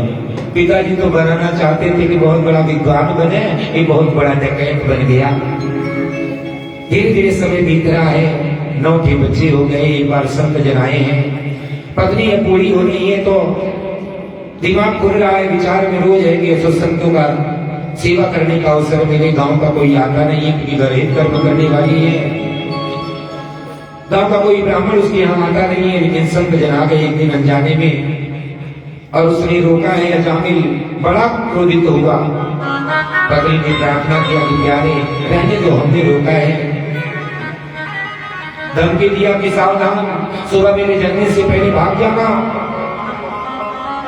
Speaker 1: पिताजी तो बनाना चाहते थे कि बहुत बड़ा विद्वान बने, एक बहुत बड़ा डकैत बन गया। धीरे धीरे समय बीत रहा है, 9 बच्चे हो गए, एक बार संत जन आए हैं, पत्नी अब पूरी हो रही है तो दिमाग खुल रहा है, विचार में रोज है कि ऐसे संतों का सेवा करने का अवसर मिले। गांव का कोई आता नहीं है क्योंकि घरेलू कर्म करने वाली है, गांव का कोई ब्राह्मण उसके यहाँ आता नहीं है। लेकिन संत जन आ गए एक दिन अनजाने में और उसने रोका है। अजामिल बड़ा क्रोधित हुआ, पत्नी ने प्रार्थना किया कि प्यारे रहने दो, हमने रोका है। धमकी दिया कि सावधान, सुबह मेरे जगने से पहले भाग जाना।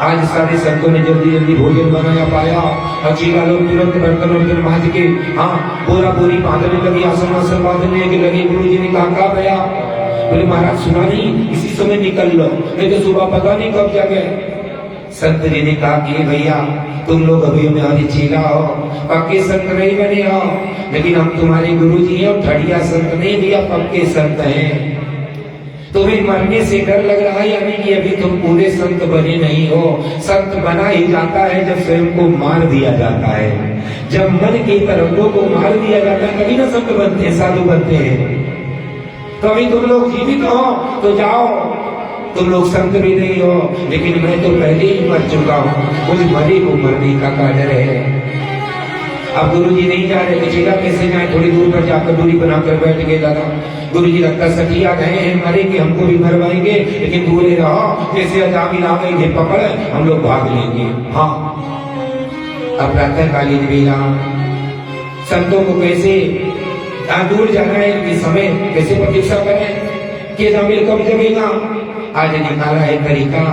Speaker 1: आज सारे संतों ने जल्दी जल्दी भोजन बनाया पाया, अचीला लोग तुरंत बर्तन मांज के बोरा बोरी बांधने लगी, आसन बांधने लगे। गुरु जी ने कहा गया? बोले महाराज सुना नहीं, इसी समय निकल लो, नहीं तो सुबह पता नहीं कब जागे। संत जी ने कहा कि भैया तुम लोग अभी हमारे चेला हो, पक्के संत नहीं बने हो, लेकिन हम तुम्हारे गुरु जी हैं और ठड़िया संत नहीं दिया, पक्के संत हैं। तुम्हें मरने से डर लग रहा है, यानी कि अभी तुम पूरे संत बने नहीं हो। संत बना ही जाता है जब स्वयं को मार दिया जाता है, जब मन के तरंगों को मार दिया जाता है, तभी ना संत बनते हैं, साधु बनते हैं। तो अभी तुम लोग जीवित हो तो जाओ, तुम लोग संत भी नहीं हो, लेकिन मैं तो पहले ही मर चुका हूँ, मुझे मरे को मरने का काजर है। अब गुरु जी नहीं जा रहे, चेला कैसे जाए? थोड़ी दूर पर जाकर दूरी बनाकर बैठ गए। दादा गुरु जी लगता सटिया गए हैं, मरेंगे, हमको भी मरवाएंगे, लेकिन दूर रहो, जैसे अजामिल आ गई थे पकड़, हम लोग भाग लेंगे। हाँ, अब प्रातः कालीन बेला संतों को कैसे दूर जाना है, इस समय कैसे प्रतीक्षा करें कि अजामिल कब जमेगा? आज निकाला है तरीका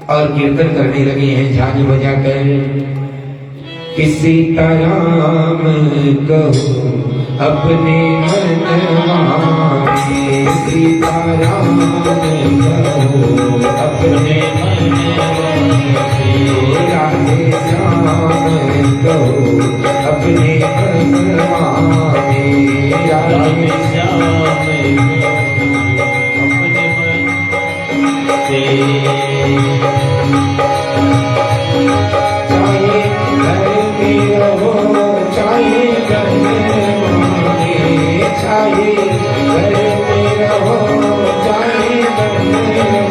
Speaker 1: और कीर्तन करने लगे हैं झांझ बजाकर कि सीताराम कहो अपने मनवा में, सीताराम कहो अपने मनवा में, राधे श्याम कहो अपने मनवा में, राधे श्याम चाहे घर में रहो, चाहे घर में मांगे, चाहे घर में रहो, चाहे घर में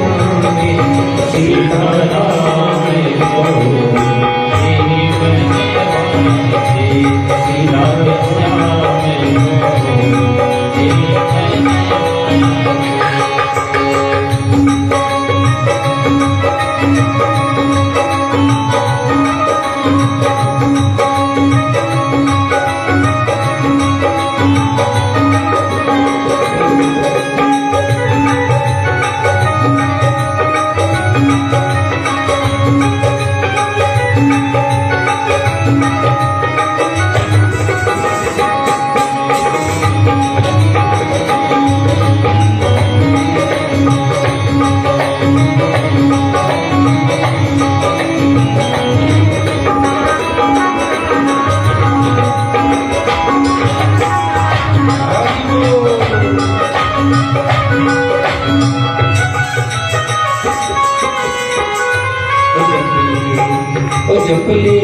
Speaker 1: जप ले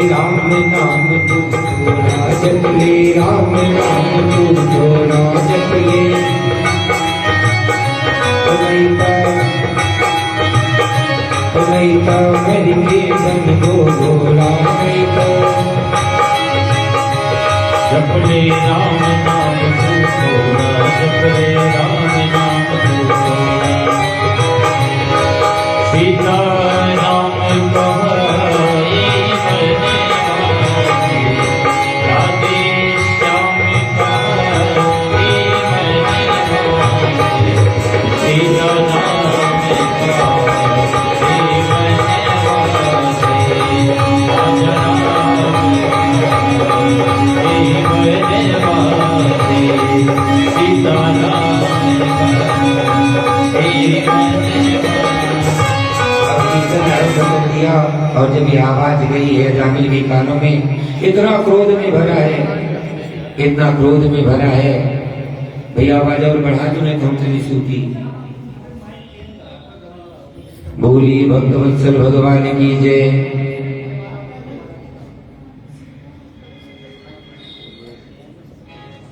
Speaker 1: राम नाम तू थोड़ा, जप ले राम नाम तू थोड़ा, जप ले मर के बन को भोला,
Speaker 3: जप ले राम नाम तू थोड़ा, जप ले राम नाम तू थोड़ा। सीता राम कहाई मैंने गाई, राधे श्याम कहाई मैंने गाई। सीता राम कहाई मैंने गाई, राजा
Speaker 1: दिया। और जब ये आवाज गई है जामिल के कानों में, इतना क्रोध में भरा है, इतना क्रोध में भरा है, भैया आवाज और बढ़ा दो नहीं तो हमसे नहीं सूती। बोली भक्तवत्सल भगवान की जय।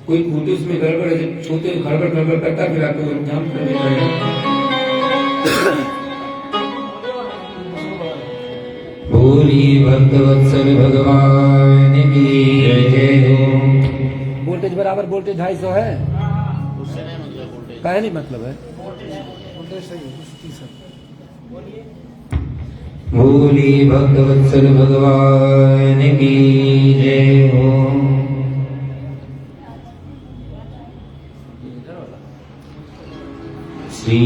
Speaker 1: कोई फोटोस में गड़बड़ है, छोटे गड़बड़ गड़बड़ करता फिर आपको जाम कर देता है। बोली भक्तवत्सल भगवान की जय हो।
Speaker 2: वोल्टेज बराबर वोल्टेज 250 है, काहे नहीं मतलब है।
Speaker 1: बोली भक्तवत्सल भगवान की जय हो। श्री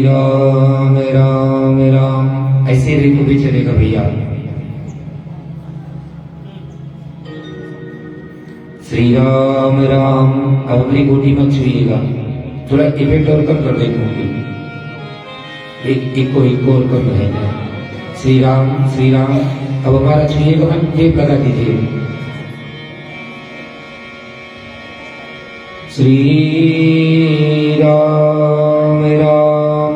Speaker 1: राम राम राम, ऐसे ऋतु भी चलेगा भैया। श्री राम राम, अब अपनी गोटी मत छुइएगा, थोड़ा इफेक्ट और कम कर देखूंगी, एक और कम रहेगा। श्री राम अब हमारा छुइएगा मत, टेप लगा दीजिए। श्री राम राम,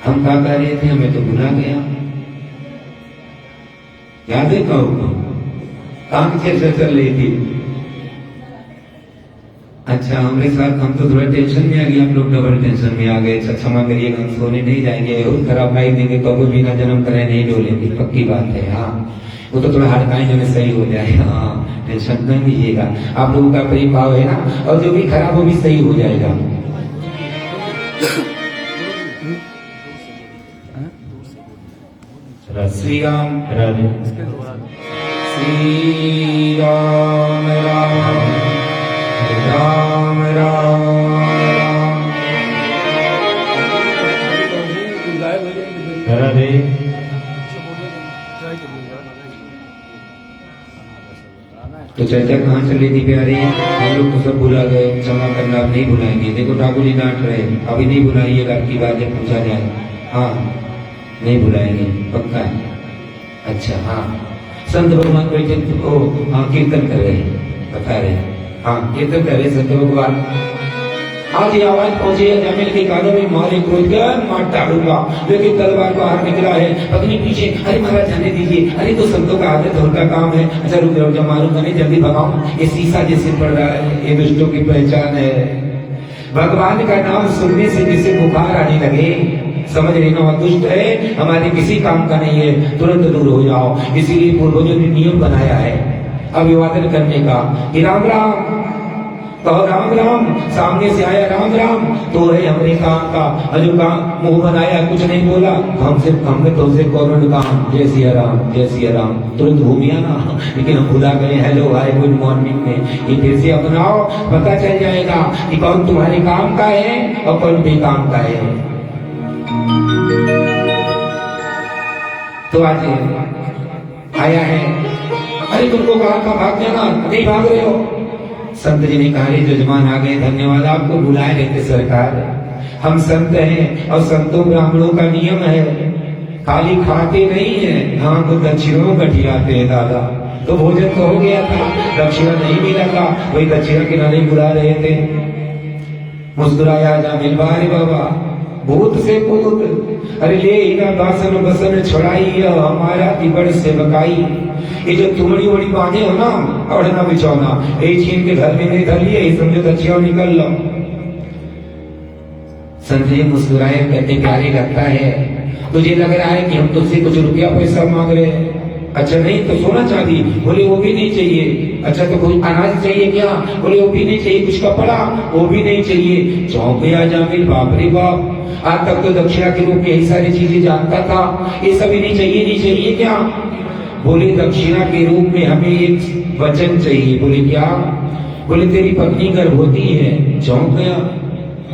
Speaker 1: हम क्या कर रहे थे, हमें तो भुला गया। याद है कहूँ काम कैसे चल रही थी। अच्छा हमारे साथ हम तो थोड़ा टेंशन में आ गए, हम लोग डबल टेंशन में आ गए। क्षमा करिए, हम सोने नहीं जाएंगे, और खराब लाइफ देंगे तो वो बिना जन्म करे नहीं डोलेंगे, पक्की बात है। हाँ वो तो थोड़ा हड़काएं जो सही हो जाए। हाँ टेंशन नहीं लीजिएगा, आप लोगों का प्रेम भाव है ना, और जो भी खराब वो भी सही हो जाएगा। श्री राम
Speaker 3: राधे
Speaker 1: श्री राम राम राम राम
Speaker 3: राधे।
Speaker 1: तो चर्चा कहाँ चली थी प्यारी, हम लोग तो सब भुला गए। क्षमा करना, आप नहीं भुलाएंगे। देखो ठाकुर जी डांट रहे, अभी नहीं भुलाइएगा, आपकी बात जब पूछा जाए। हाँ नहीं भुलाएंगे, पक्का है। अच्छा हाँ, संत भगवान बैठे तो हाँ कीर्तन कर रहे हैं, बता रहे हैं। हाँ कीर्तन कर रहे संत भगवान। आज ये आवाज पहुंची है जामिल के कानों में, मारे क्रोध का मार डालूंगा, लेकिन तलवार बाहर निकला है। पत्नी पीछे, अरे महाराज जाने दीजिए, अरे तो संतों का आदत उनका काम है। अच्छा रुक जाओ, जब मारूंगा नहीं जल्दी भगाऊं, ये शीशा जैसे पड़ रहा है, ये दुष्टों की पहचान है। भगवान का नाम सुनने से जिसे बुखार आने लगे, समझ रहे ना, दुष्ट है, हमारे किसी काम का नहीं है, तुरंत दूर हो जाओ। इसीलिए पूर्वजों ने नियम बनाया है अभिवादन करने का कि राम राम कहो, राम राम। सामने से आया राम राम तो है हमने काम का, जो काम मुंह बनाया कुछ नहीं बोला, हमने तो उसे कौन काम, जय सिया राम जय सिया राम, तुरंत घूमिया ना। लेकिन हम भुला गए हेलो हाय गुड मॉर्निंग में। ये फिर से अपनाओ, पता चल जाएगा कि कौन तुम्हारे काम का है और कौन बेकाम का है। तो आज आया है, अरे तुमको कहा था भाग जाना, नहीं भाग रहे हो। संत जी ने कहा जजमान आ गए, धन्यवाद, आपको बुलाए रहते सरकार। हम संत हैं और संतों ब्राह्मणों का नियम है, खाली खाते नहीं है, हाँ तो दक्षिणों का खिलाते हैं दादा। तो भोजन तो हो गया था, दक्षिणा नहीं मिला था, वही दक्षिणा के नारे बुला रहे थे। मुस्कुराया जामिल, बारे बाबा भूत से पूत, अरे ले इना बासन बसन छुड़ाई हमारा तिबड़ से बकाई। ये जो तुमड़ी उड़ी बांधे हो ना, अड़ना बिछौना, ये छीन के घर में नहीं धर लिए, समझो दक्षिणा निकल लो। संत जी मुस्कुराए, कहते प्यारे लगता है, तुझे लग रहा है कि हम तुझसे कुछ रुपया पैसा मांग रहे हैं? अच्छा नहीं तो सोना चांदी? बोले वो भी नहीं चाहिए। अच्छा तो कोई अनाज चाहिए क्या? बोले वो भी नहीं चाहिए। कुछ कपड़ा? वो भी नहीं चाहिए। चौंक गया जामिल, बाप रे बाप, आज तक तो दक्षिणा के रूप में यही सारी चीजें जानता था, ये सभी नहीं चाहिए। नहीं चाहिए क्या? बोले दक्षिणा के रूप में हमें एक वचन चाहिए। बोले क्या? बोले तेरी पत्नी गर्भवती है। चौंक गया,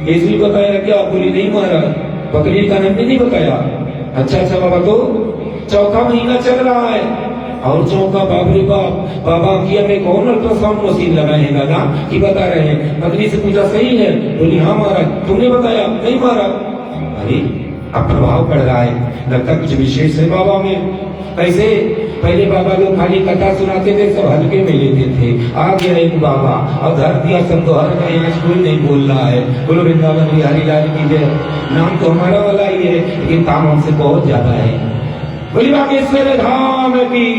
Speaker 1: इसलिए बताया क्या? बोले नहीं महाराज, बकरी का नाम भी नहीं बताया। अच्छा बाबा, तो चौथा महीना चल रहा है और चौका, बाप रे बाप, बाबा की हमें कौन अल्ट्रासाउंड मशीन लगाए हैं दादा कि बता रहे हैं? पत्नी से पूछा सही है? बोली हाँ महाराज। तुमने बताया? नहीं महाराज। अरे अब प्रभाव पड़ रहा है, लगता कुछ विशेष है बाबा में। कैसे? पहले बाबा लोग खाली कथा सुनाते थे, सब हल्के में लेते थे। आ गया एक बाबा और धर दिया सब दोहर का, यहाँ कोई नहीं बोल रहा है। बोलो वृंदावन बिहारी लाल की जय। नाम तो हमारा वाला ही है, लेकिन काम हमसे बहुत ज्यादा है। बोली बागेश्वर धाम की।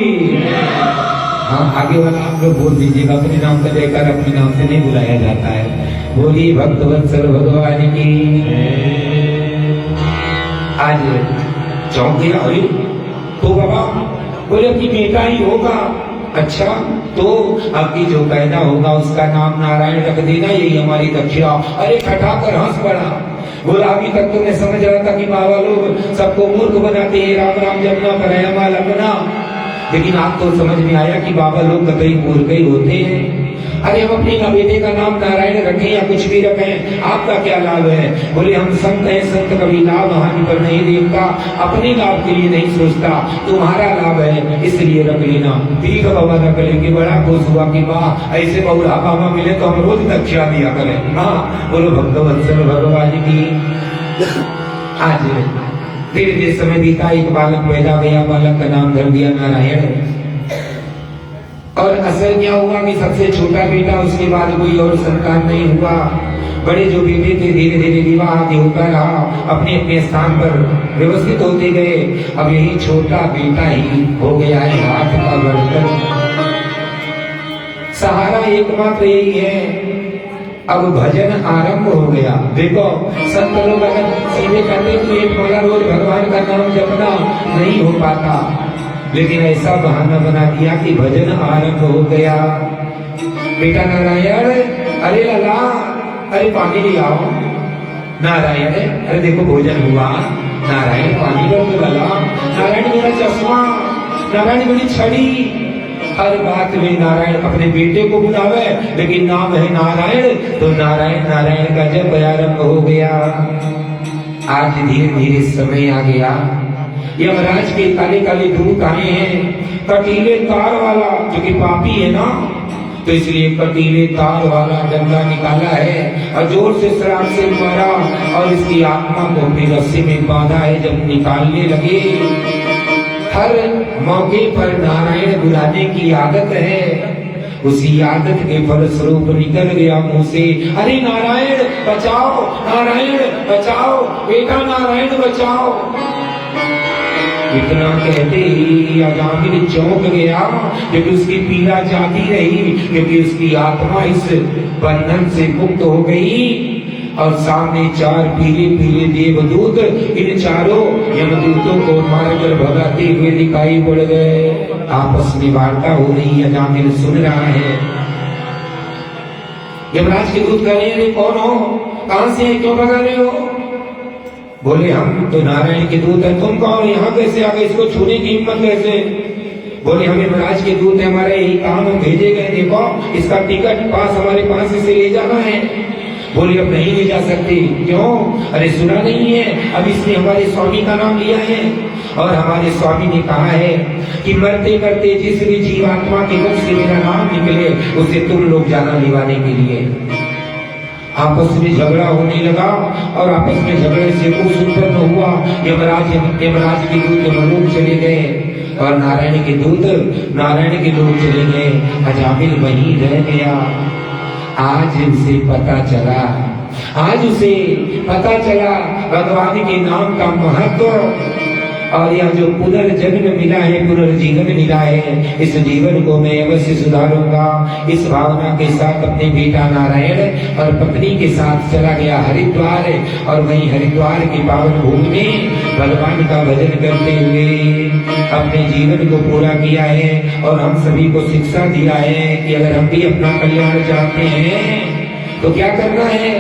Speaker 1: हाँ, आगे वाला आप लोग बोल दीजिएगा, अपने नाम से लेकर अपने नाम से नहीं बुलाया जाता है। बोली भक्तवत्सल भगवान की। आज चौंक गया, अरे तो बाबा बोले कि बेटा ही होगा। अच्छा तो आपकी जो पैदा होगा उसका नाम नारायण रख देना, यही हमारी दक्षिणा। अरे खटाकर हंस पड़ा। बोला अभी तक तो मैं समझ रहा था कि बाबा लोग सबको मूर्ख बनाते हैं, राम राम जपना कराया लगना, लेकिन आप तो समझ में आया कि बाबा लोग कतई मूर्ख ही होते हैं। अरे हम अपने बेटे का नाम नारायण रखें या कुछ भी रखें, आपका क्या लाभ है? बोले हम संत हैं, संत कभी लाभ हानि पर नहीं देखता, अपने लाभ के लिए नहीं सोचता, तुम्हारा लाभ है इसलिए रख लेना। ठीक है बाबा, रख लेंगे। बड़ा खुश हुआ कि वाह, ऐसे बहुरा बाबा मिले तो हम रोज दक्षिणा दिया करें। हाँ, बोलो भक्तवत्सल भगवान की। आज धीरे धीरे समय बीता, एक बालक पैदा गया, बालक का नाम धर दिया नारायण। और असर क्या हुआ कि सबसे छोटा बेटा, उसके बाद कोई और संतान नहीं हुआ। बड़े जो बेटे थे धीरे धीरे विवाह आदि होता रहा, अपने अपने स्थान पर व्यवस्थित होते गए। अब यही छोटा बेटा ही हो गया है हाथ का बर्तन, सहारा एकमात्र यही है। अब भजन आरंभ हो गया। देखो संत लोग अगर सीधे कहते तो एक माला रोज भगवान का नाम जपना नहीं हो पाता, लेकिन ऐसा बहाना बना दिया कि भजन आरंभ हो गया। बेटा नारायण, अरे लला, अरे पानी ले आओ। नारायण, अरे देखो भोजन हुआ। नारायण पानी लो तो लला। नारायण मेरा चश्मा। नारायण मेरी छड़ी। हर बात में नारायण अपने बेटे को बुलावे, लेकिन नाम है नारायण तो नारायण नारायण का जप आरंभ हो गया। आज धीरे धीरे समय आ गया, यमराज के काले काले दूत आए हैं, कटीले तार वाला, जो कि पापी है ना, तो इसलिए कटीले तार वाला डंडा निकाला है और जोर से शराब से मारा और इसकी आत्मा को अपनी रस्सी में बांधा है। जब निकालने लगे, हर मौके पर नारायण बुलाने की आदत है, उसी आदत के फलस्वरूप निकल गया मुंह से, अरे नारायण बचाओ, नारायण बचाओ, बेटा नारायण बचाओ। इतना कहते ही अजामिल चौंक गया, क्योंकि उसकी पीड़ा जाती रही, क्योंकि उसकी आत्मा इस बंधन से मुक्त हो गई। और सामने चार पीले पीले देवदूत इन चारों यमदूतों को मारकर भगाते हुए दिखाई पड़ गए। आपस में वार्ता हो रही, अजामिल सुन रहा है। यमराज के दूत कह रहे हैं, कौन हो, कहां से, क्यों भगा रहे हो? बोले हम तो नारायण के दूत हैं। तुम कौन, यहाँ कैसे आ गए, इसको छूने की हिम्मत कैसे? बोले हम यमराज के दूत हैं, हमारे यही काम हम भेजे गए, देखो इसका टिकट पास हमारे पास इसे ले जाना है। बोले अब नहीं ले जा सकते। क्यों? अरे सुना नहीं है, अब इसने हमारे स्वामी का नाम लिया है और हमारे स्वामी ने कहा है कि मरते मरते जिस भी जीवात्मा के मुख से मेरा नाम निकले उसे तुम लोग जाना दिवाने के लिए। आपस में झगड़ा होने लगा और आपस में झगड़े से कुछ उत्पन्न हुआ। यमराज के दूत यमलोक चले गए और नारायण के लोग चले गए। अजामिल वहीं रह गया। आज उसे पता चला आज उसे पता चला भगवान के नाम का महत्व, और यह जो पुनर्जन्म मिला है, पुनर्जीवन मिला है, इस जीवन को मैं अवश्य सुधारूंगा। इस भावना के साथ अपने बेटा नारायण और पत्नी के साथ चला गया हरिद्वार, और वहीं हरिद्वार की पावन भूमि में भगवान का भजन करते हुए अपने जीवन को पूरा किया है। और हम सभी को शिक्षा दिया है कि अगर हम भी अपना कल्याण चाहते हैं तो क्या करना है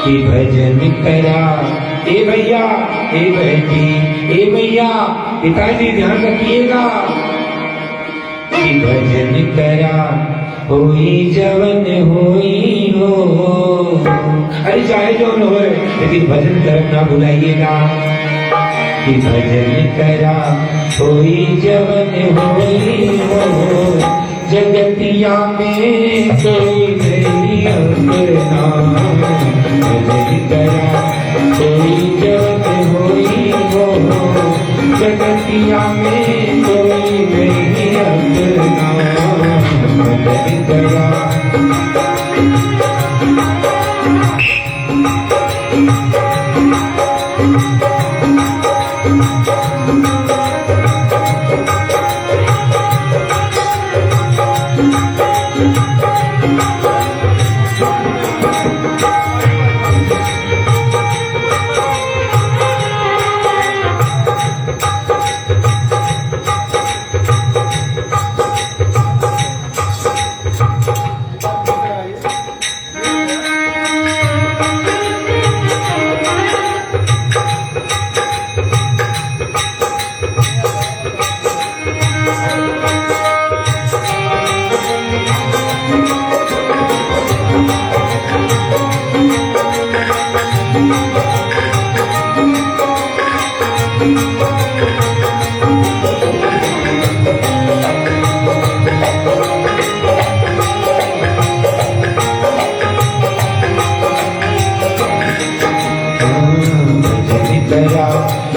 Speaker 1: कि भजन करा। ए भैया, ए बेटी, ए भैया, पिताजी ध्यान रखिएगा कि भजन करा होई जवन होई हो। अरे चाहे जो न हो, लेकिन भजन तरफ ना भुलाइएगा कि भजन करा होई जवन होई हो। जगतिया में कोई नहीं अपना, भजन करा कोई जवन होई हो। जगतिया में कोई नहीं अपना, भजन करा।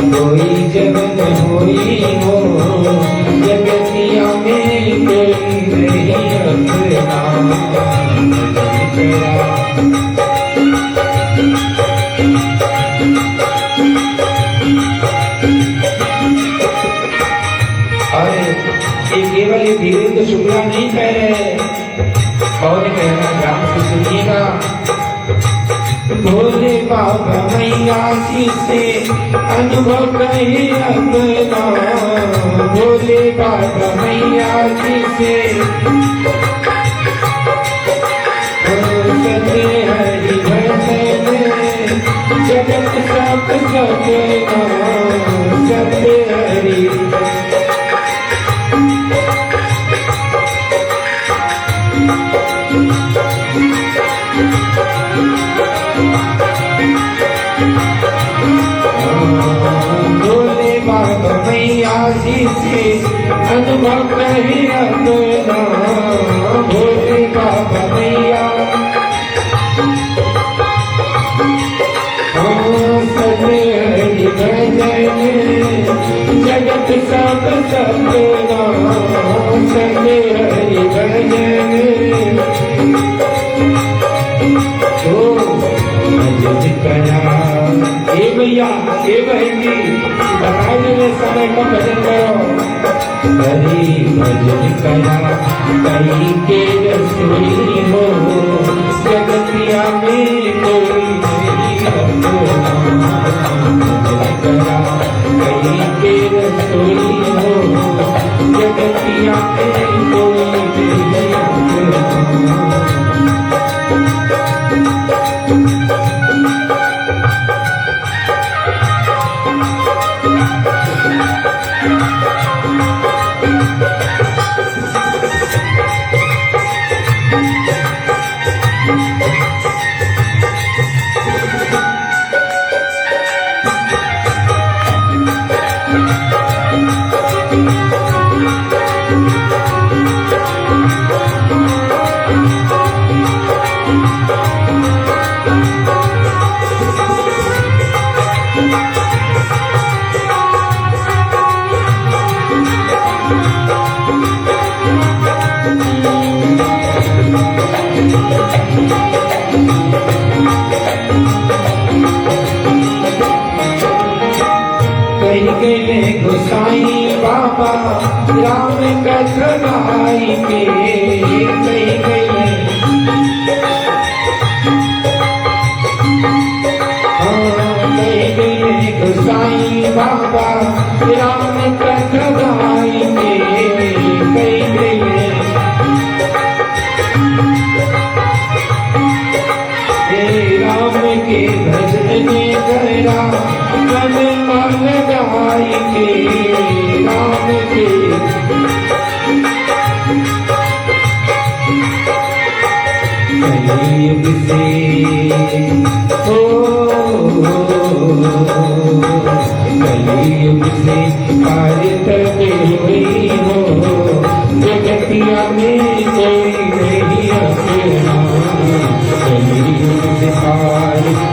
Speaker 1: कोई जवन होई हो। जगतिया में कोई नहीं अपना, और ये केवल ये धीरेन्द्र शुक्ला नहीं कह रहे, और कहना ध्यान से सुनिएगा। भोले बाबा मैया जी से अनुभव कहे अपना, भोले बाबा मैया जी से सत्य हरि भजन जगत सब सपना, सत्य हरि मैया जी से अनुभव कहे अपना, भोले बाबा मैया सत्य हरि भजन जगत सब सपना, सत्य हरि भजन भजन करा। ए भैया, ए बहनी, बताइए समय का भजन करो। हरि भजन करा कहीं के रसोई हो। जगतिया में कोई नहीं अपना, भजन करा कहीं के रसोई हो। जगतिया में कोई नहीं अपना।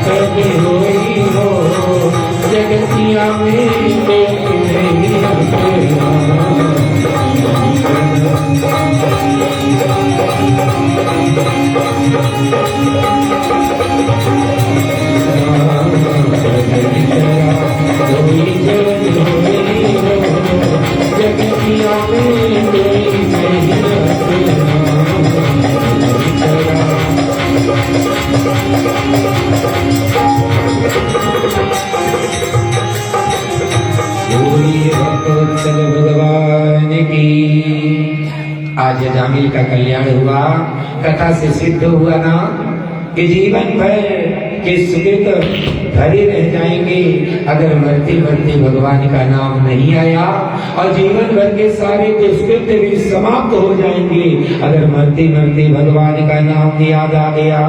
Speaker 1: कभी होई हो जगतिया में नहीं जगतिया में भगवान की। आज जामिल का कल्याण हुआ, कथा से सिद्ध हुआ ना कि जीवन भर के सुकृत भरे रह जाएंगे अगर मरते मरते भगवान का नाम नहीं आया, और जीवन भर के सारे दुष्कृत्य भी समाप्त हो जाएंगे अगर मरते मरते भगवान का नाम याद आ गया।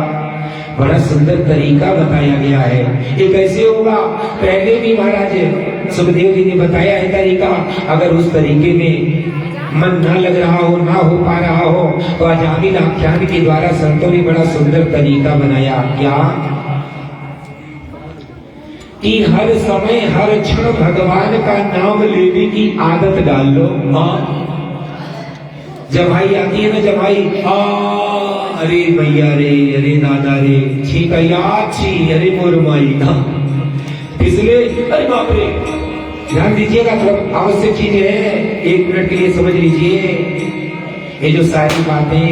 Speaker 1: बड़ा सुंदर तरीका बताया गया है। ये कैसे होगा? पहले भी महाराज सुखदेव जी ने बताया है तरीका। अगर उस तरीके में मन न लग रहा हो, ना हो पा रहा हो, तो अजामिल आख्यान के द्वारा संतों ने बड़ा सुंदर तरीका बनाया। क्या कि हर समय हर क्षण भगवान का नाम लेने की आदत डाल लो। जमाई आती है ना, जमाई अरे भैया रे, अरे दादा रे, छी कैया छी, अरे मोर माई ना इसलिए, अरे बाप रे। ध्यान दीजिएगा, थोड़ा आवश्यक चीज है, 1 मिनट के लिए समझ लीजिए। ये जो सारी बातें,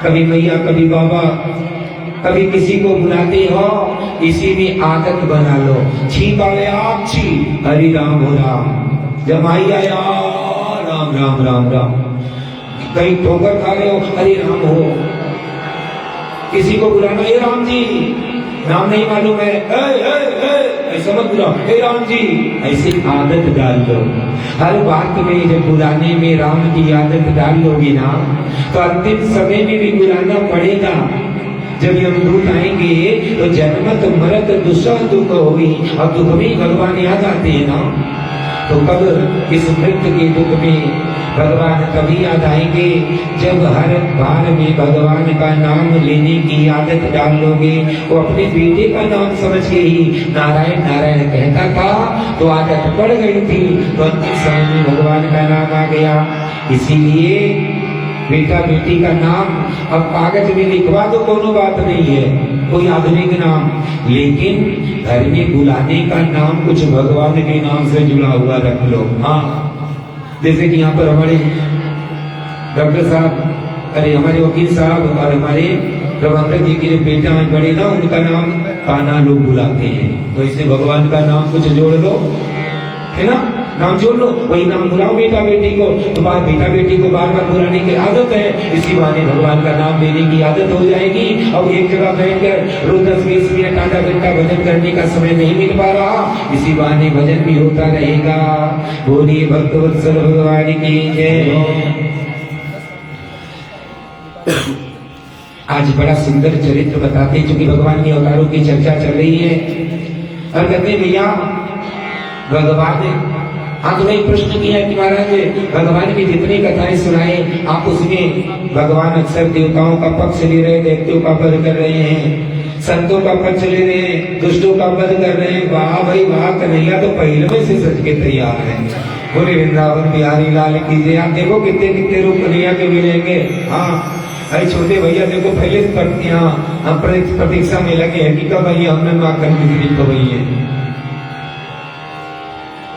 Speaker 1: कभी भैया कभी बाबा, कभी किसी को बुलाते हो, इसी में आदत बना लो। छी बाबे आप छी, हरि राम हो राम। जमाई आया राम राम राम राम। कहीं ठोकर खा रहे हो, हरि राम हो। किसी को बुलाना, हे राम जी, नाम नहीं मालूम है, ऐसा मत बुलाओ, हे राम जी, ऐसी आदत डाल दो। हर बात में जब बुलाने में राम की आदत डाल लोगे ना, तो अंतिम समय में भी बुलाना पड़ेगा। जब यमदूत आएंगे तो जन्मत मरत दुष्ट दुख होगी, और दुख में भगवान याद आते हैं ना। तो कब इस मृत्यु के दुख में भगवान कभी याद आएंगे जब हर बार में भगवान का नाम लेने की आदत डाल लोगे। वो अपने बेटे का नाम समझ के ही नारायण नारायण कहता था, तो आदत पड़ गई थी, तो अंतिम समय में भगवान का नाम आ गया। इसीलिए बेटा बेटी का नाम अब कागज में लिखवा दो, कोनो बात नहीं है, कोई आधुनिक नाम, लेकिन घर में बुलाने का नाम कुछ भगवान के नाम से जुड़ा हुआ रख लो। हाँ, जैसे कि यहाँ पर हमारे डॉक्टर साहब, अरे हमारे वकील साहब और हमारे प्रबंधक जी के बेटा बड़े ना, उनका नाम कान्हा लोग बुलाते हैं, तो इससे भगवान का नाम कुछ जोड़ लो, है ना, नाम जोड़ लो, वही नाम बुलाओ बेटा बेटी को। तो बात बेटा बेटी को बार बार बुलाने की आदत है, इसी बहाने भगवान का नाम लेने की आदत हो जाएगी। और एक जगह बैठकर रोज 10-20 मिनट आधा घंटा भजन करने का समय नहीं मिल पा रहा, इसी बहाने भजन भी होता रहेगा। बोलिए भक्तवत्सल भगवान की जय। आज बड़ा सुंदर चरित्र बताते, चूंकि भगवान के अवतारों की चर्चा चल रही है, और कहते भैया भगवान, हाँ तो एक प्रश्न किया कि महाराज भगवान की जितनी कथाएं सुनाए आप, उसमें भगवान अक्सर देवताओं का पक्ष ले रहे, दैत्यों का वध कर रहे हैं, संतों का पक्ष ले रहे हैं, दुष्टों का वध कर रहे हैं। वाह भाई वाह, कन्हैया तो पहले में से सच के तैयार है। बोले वृंदावन बिहारी लाल की जय। आप देखो कितने कितने रूप कन्हैया के मिलेंगे। हाँ, अरे छोटे भैया देखो पहले हम प्रतीक्षा में लगे हैं कि कब भैया हमने माँ कंदी कब भैया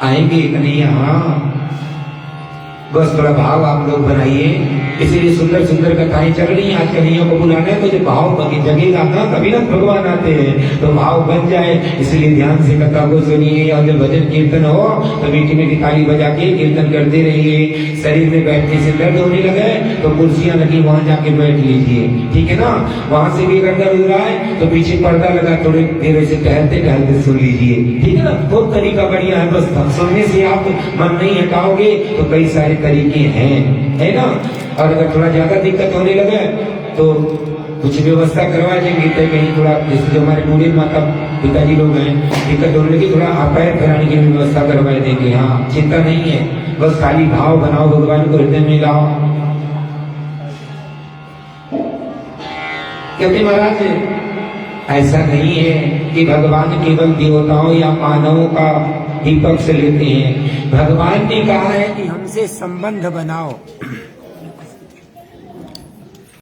Speaker 1: आएंगे कन्हैया। हाँ, बस थोड़ा भाव आप लोग बनाइए, इसीलिए सुंदर सुंदर कथाएं चल रही हैं। आज कन्हैया को बुलाना है तो जो भाव जगेगा ना, कभी ना भगवान आते हैं तो भाव बन जाए, इसलिए ध्यान से कथा को सुनिए। और जब भजन कीर्तन हो तो मीठी मीठी ताली बजा के कीर्तन करते रहिए। शरीर में बैठने से दर्द होने लगे तो कुर्सियां लगी वहां जाके बैठ लीजिए, ठीक है ना। वहां से भी अगर दर्द हो रहा है तो पीछे पर्दा लगा, थोड़ी देर ऐसे टहलते टहलते सुन लीजिए, ठीक है ना। बहुत तरीका बढ़िया है, बस सुनने से आप मन नहीं हटाओगे तो कई सारे तरीके हैं, है ना। और अगर थोड़ा ज्यादा दिक्कत होने लगे तो कुछ व्यवस्था करवा देंगे, तो कहीं थोड़ा जैसे जो हमारे बूढ़े माता पिताजी लोग हैं, दिक्कत होने लगी थोड़ा पैर फैलाने की व्यवस्था करवा देंगे। हाँ, चिंता नहीं है, बस खाली भाव बनाओ, भगवान को हृदय में लाओ। कहते महाराज ऐसा नहीं है कि भगवान केवल देवताओं या मानवों का ही पक्ष लेते हैं। भगवान ने कहा है कि हमसे संबंध बनाओ।